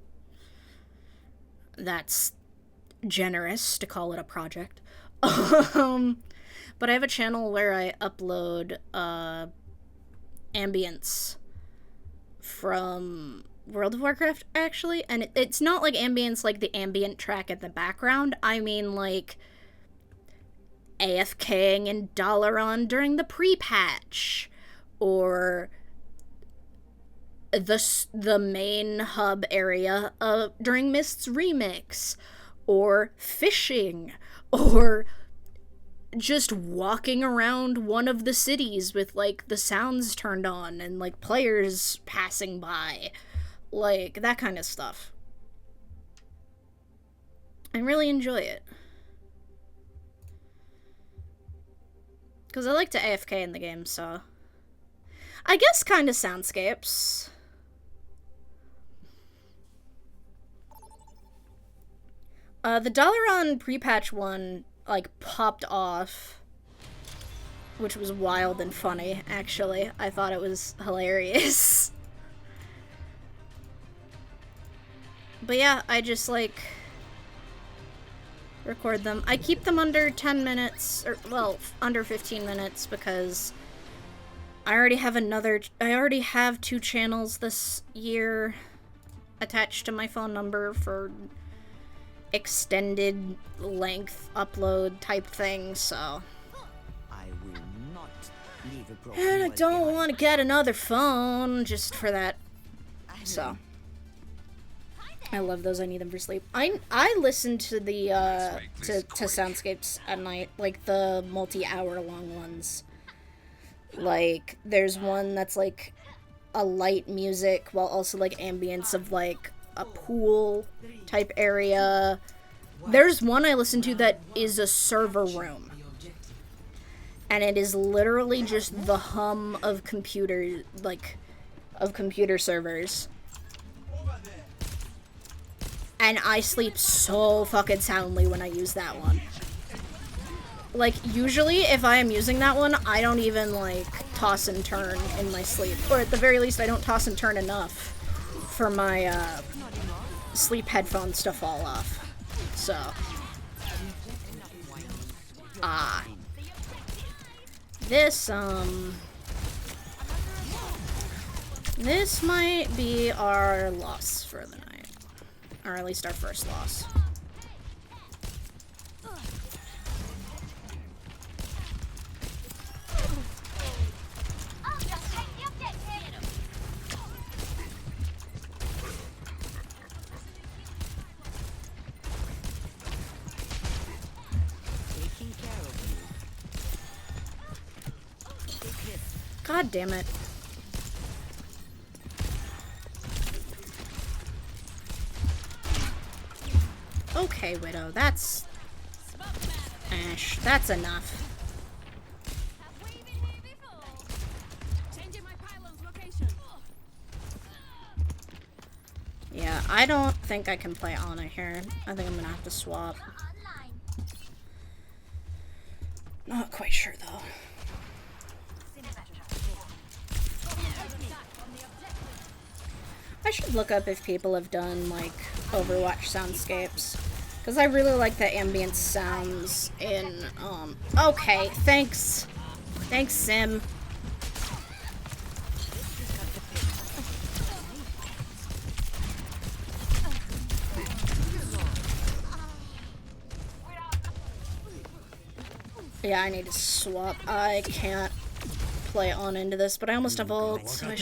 That's generous to call it a project. But I have a channel where I upload, ambience from World of Warcraft, actually. And it's not like ambience like the ambient track in the background. I mean, like, AFKing in Dalaran during the pre-patch, or the main hub area during Mist's remix, or fishing, or just walking around one of the cities with, like, the sounds turned on and, like, players passing by, like, that kind of stuff. I really enjoy it. Because I like to AFK in the game, so I guess kind of soundscapes. The Dalaran pre-patch one, like, popped off, which was wild and funny, actually. I thought it was hilarious. But yeah, I just, like, record them. I keep them under 10 minutes, or, well, under 15 minutes, because I already have 2 channels this year attached to my phone number for extended length upload type thing, so. I will not leave a broken And I world don't behind. want to get another phone just for that, so. I love those. I need them for sleep. I listen to the to soundscapes at night, like the multi-hour long ones. Like, there's one that's like a light music while also like ambience of like a pool type area. There's one I listen to that is a server room, and it is literally just the hum of computer servers. And I sleep so fucking soundly when I use that one. Like, usually, if I am using that one, I don't even, like, toss and turn in my sleep. Or at the very least, I don't toss and turn enough. for my sleep headphones to fall off. So, this might be our loss for the night, or at least our first loss. God damn it. Okay, Widow, that's... Ash, that's enough. Changing my pylon's location. Yeah, I don't think I can play Ana here. I think I'm gonna have to swap. Not quite sure, though. I should look up if people have done, like, Overwatch soundscapes. Because I really like the ambient sounds in, Okay, thanks. Thanks, Sim. Yeah, I need to swap. I can't play on into this, but I almost have ult, so I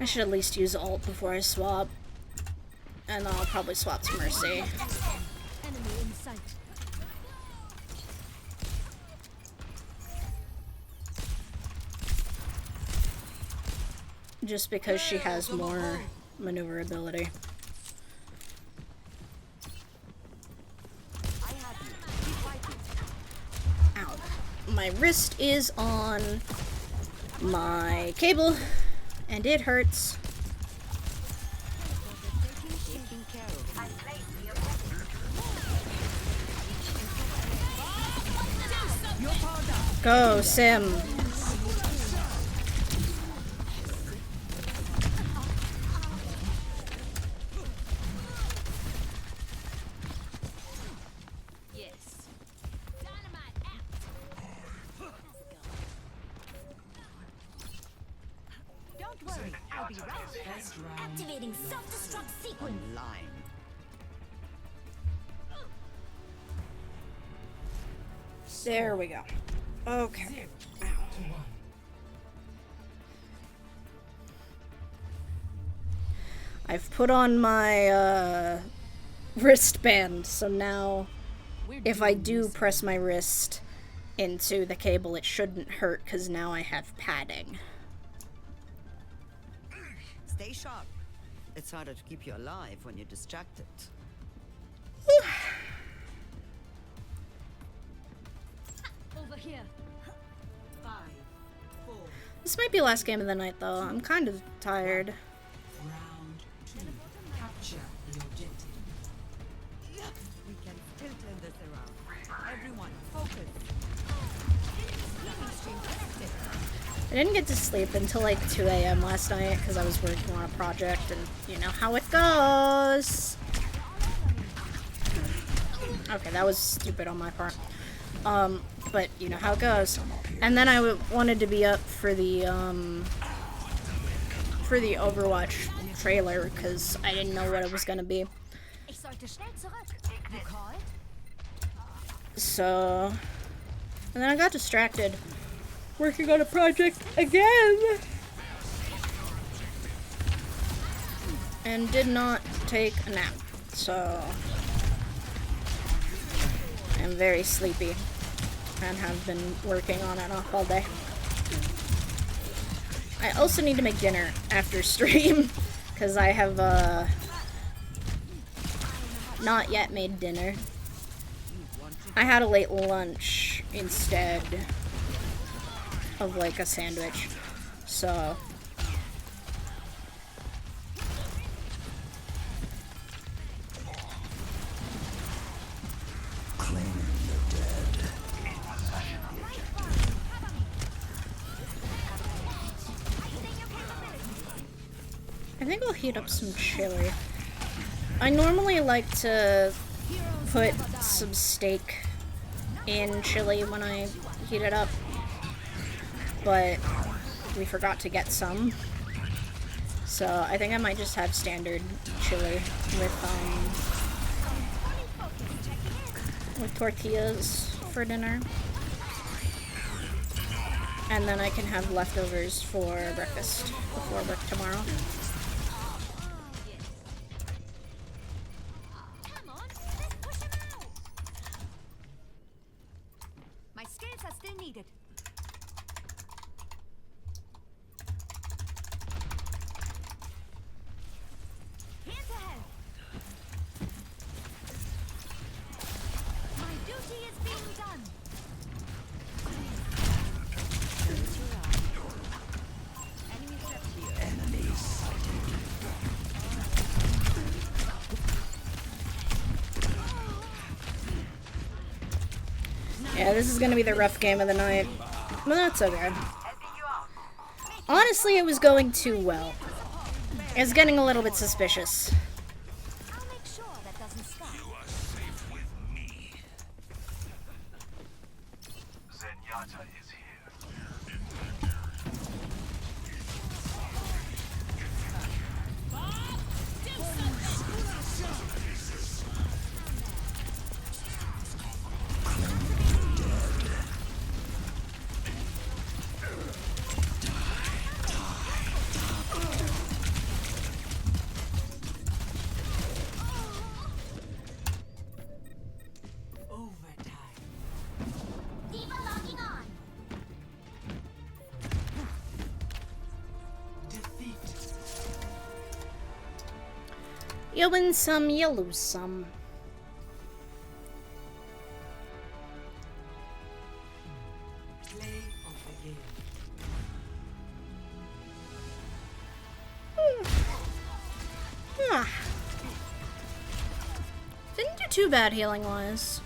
should at least use ult before I swap. And then I'll probably swap to Mercy. Enemy in sight. Just because she has more maneuverability. Ow. My wrist is on my cable, and it hurts. Go, Sim. Yes. Don't worry, I'll be right here. Activating self-destruct sequence. Line. There we go. Okay. Ow. I've put on my wristband, so now if I do press my wrist into the cable, it shouldn't hurt because now I have padding. Stay sharp. It's harder to keep you alive when you're distracted. Over here. 5, 4. This might be last game of the night, though. I'm kind of tired. Round 2. Capture the objective. We can still turn this around. Everyone, focus. I didn't get to sleep until like 2 a.m. last night because I was working on a project, and you know how it goes. Okay, that was stupid on my part. But you know how it goes. And then I wanted to be up for the Overwatch trailer because I didn't know what it was gonna be. Ich sollte schnell zurück. You called? So, and then I got distracted working on a project again and did not take a nap. So, I'm very sleepy and have been working on it off all day. I also need to make dinner after stream because I have not yet made dinner. I had a late lunch instead of like a sandwich, so I think I'll heat up some chili. I normally like to put some steak in chili when I heat it up, but we forgot to get some. So I think I might just have standard chili with tortillas for dinner. And then I can have leftovers for breakfast before work tomorrow. Come on, let's push him out. My skills are still needed. Here to help. My duty is being done. Yeah, this is gonna be the rough game of the night. But that's okay. Honestly, it was going too well. It's getting a little bit suspicious. I'll make sure that doesn't stop. You are safe with me. Zenyatta is here. Diva locking on. You win some, you lose some. Ah. Didn't do too bad healing-wise.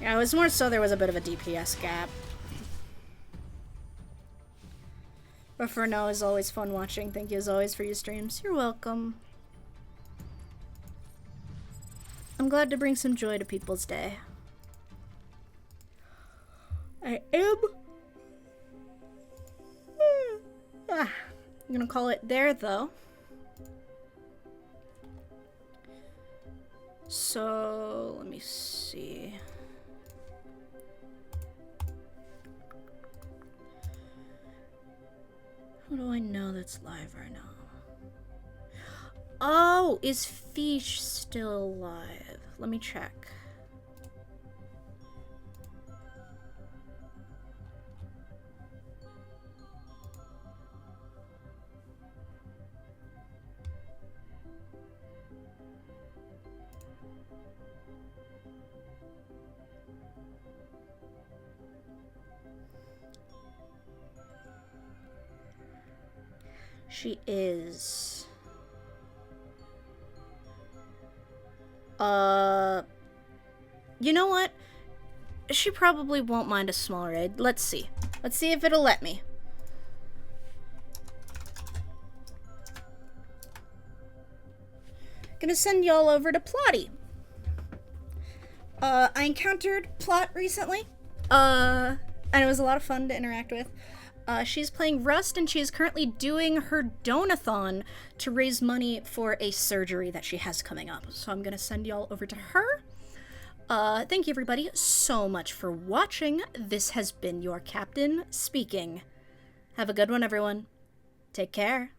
Yeah, it was more so there was a bit of a DPS gap. But for now, it's always fun watching. Thank you as always for your streams. You're welcome. I'm glad to bring some joy to people's day. I am... I'm gonna call it there, though. So, let me see. Who do I know that's live right now? Oh, is Fish still live? Let me check. She is. You know what? She probably won't mind a small raid. Let's see. Let's see if it'll let me. Gonna send y'all over to Plotty. I encountered Plot recently. And it was a lot of fun to interact with. She's playing Rust, and she is currently doing her donathon to raise money for a surgery that she has coming up. So I'm going to send y'all over to her. Thank you, everybody, so much for watching. This has been your captain speaking. Have a good one, everyone. Take care.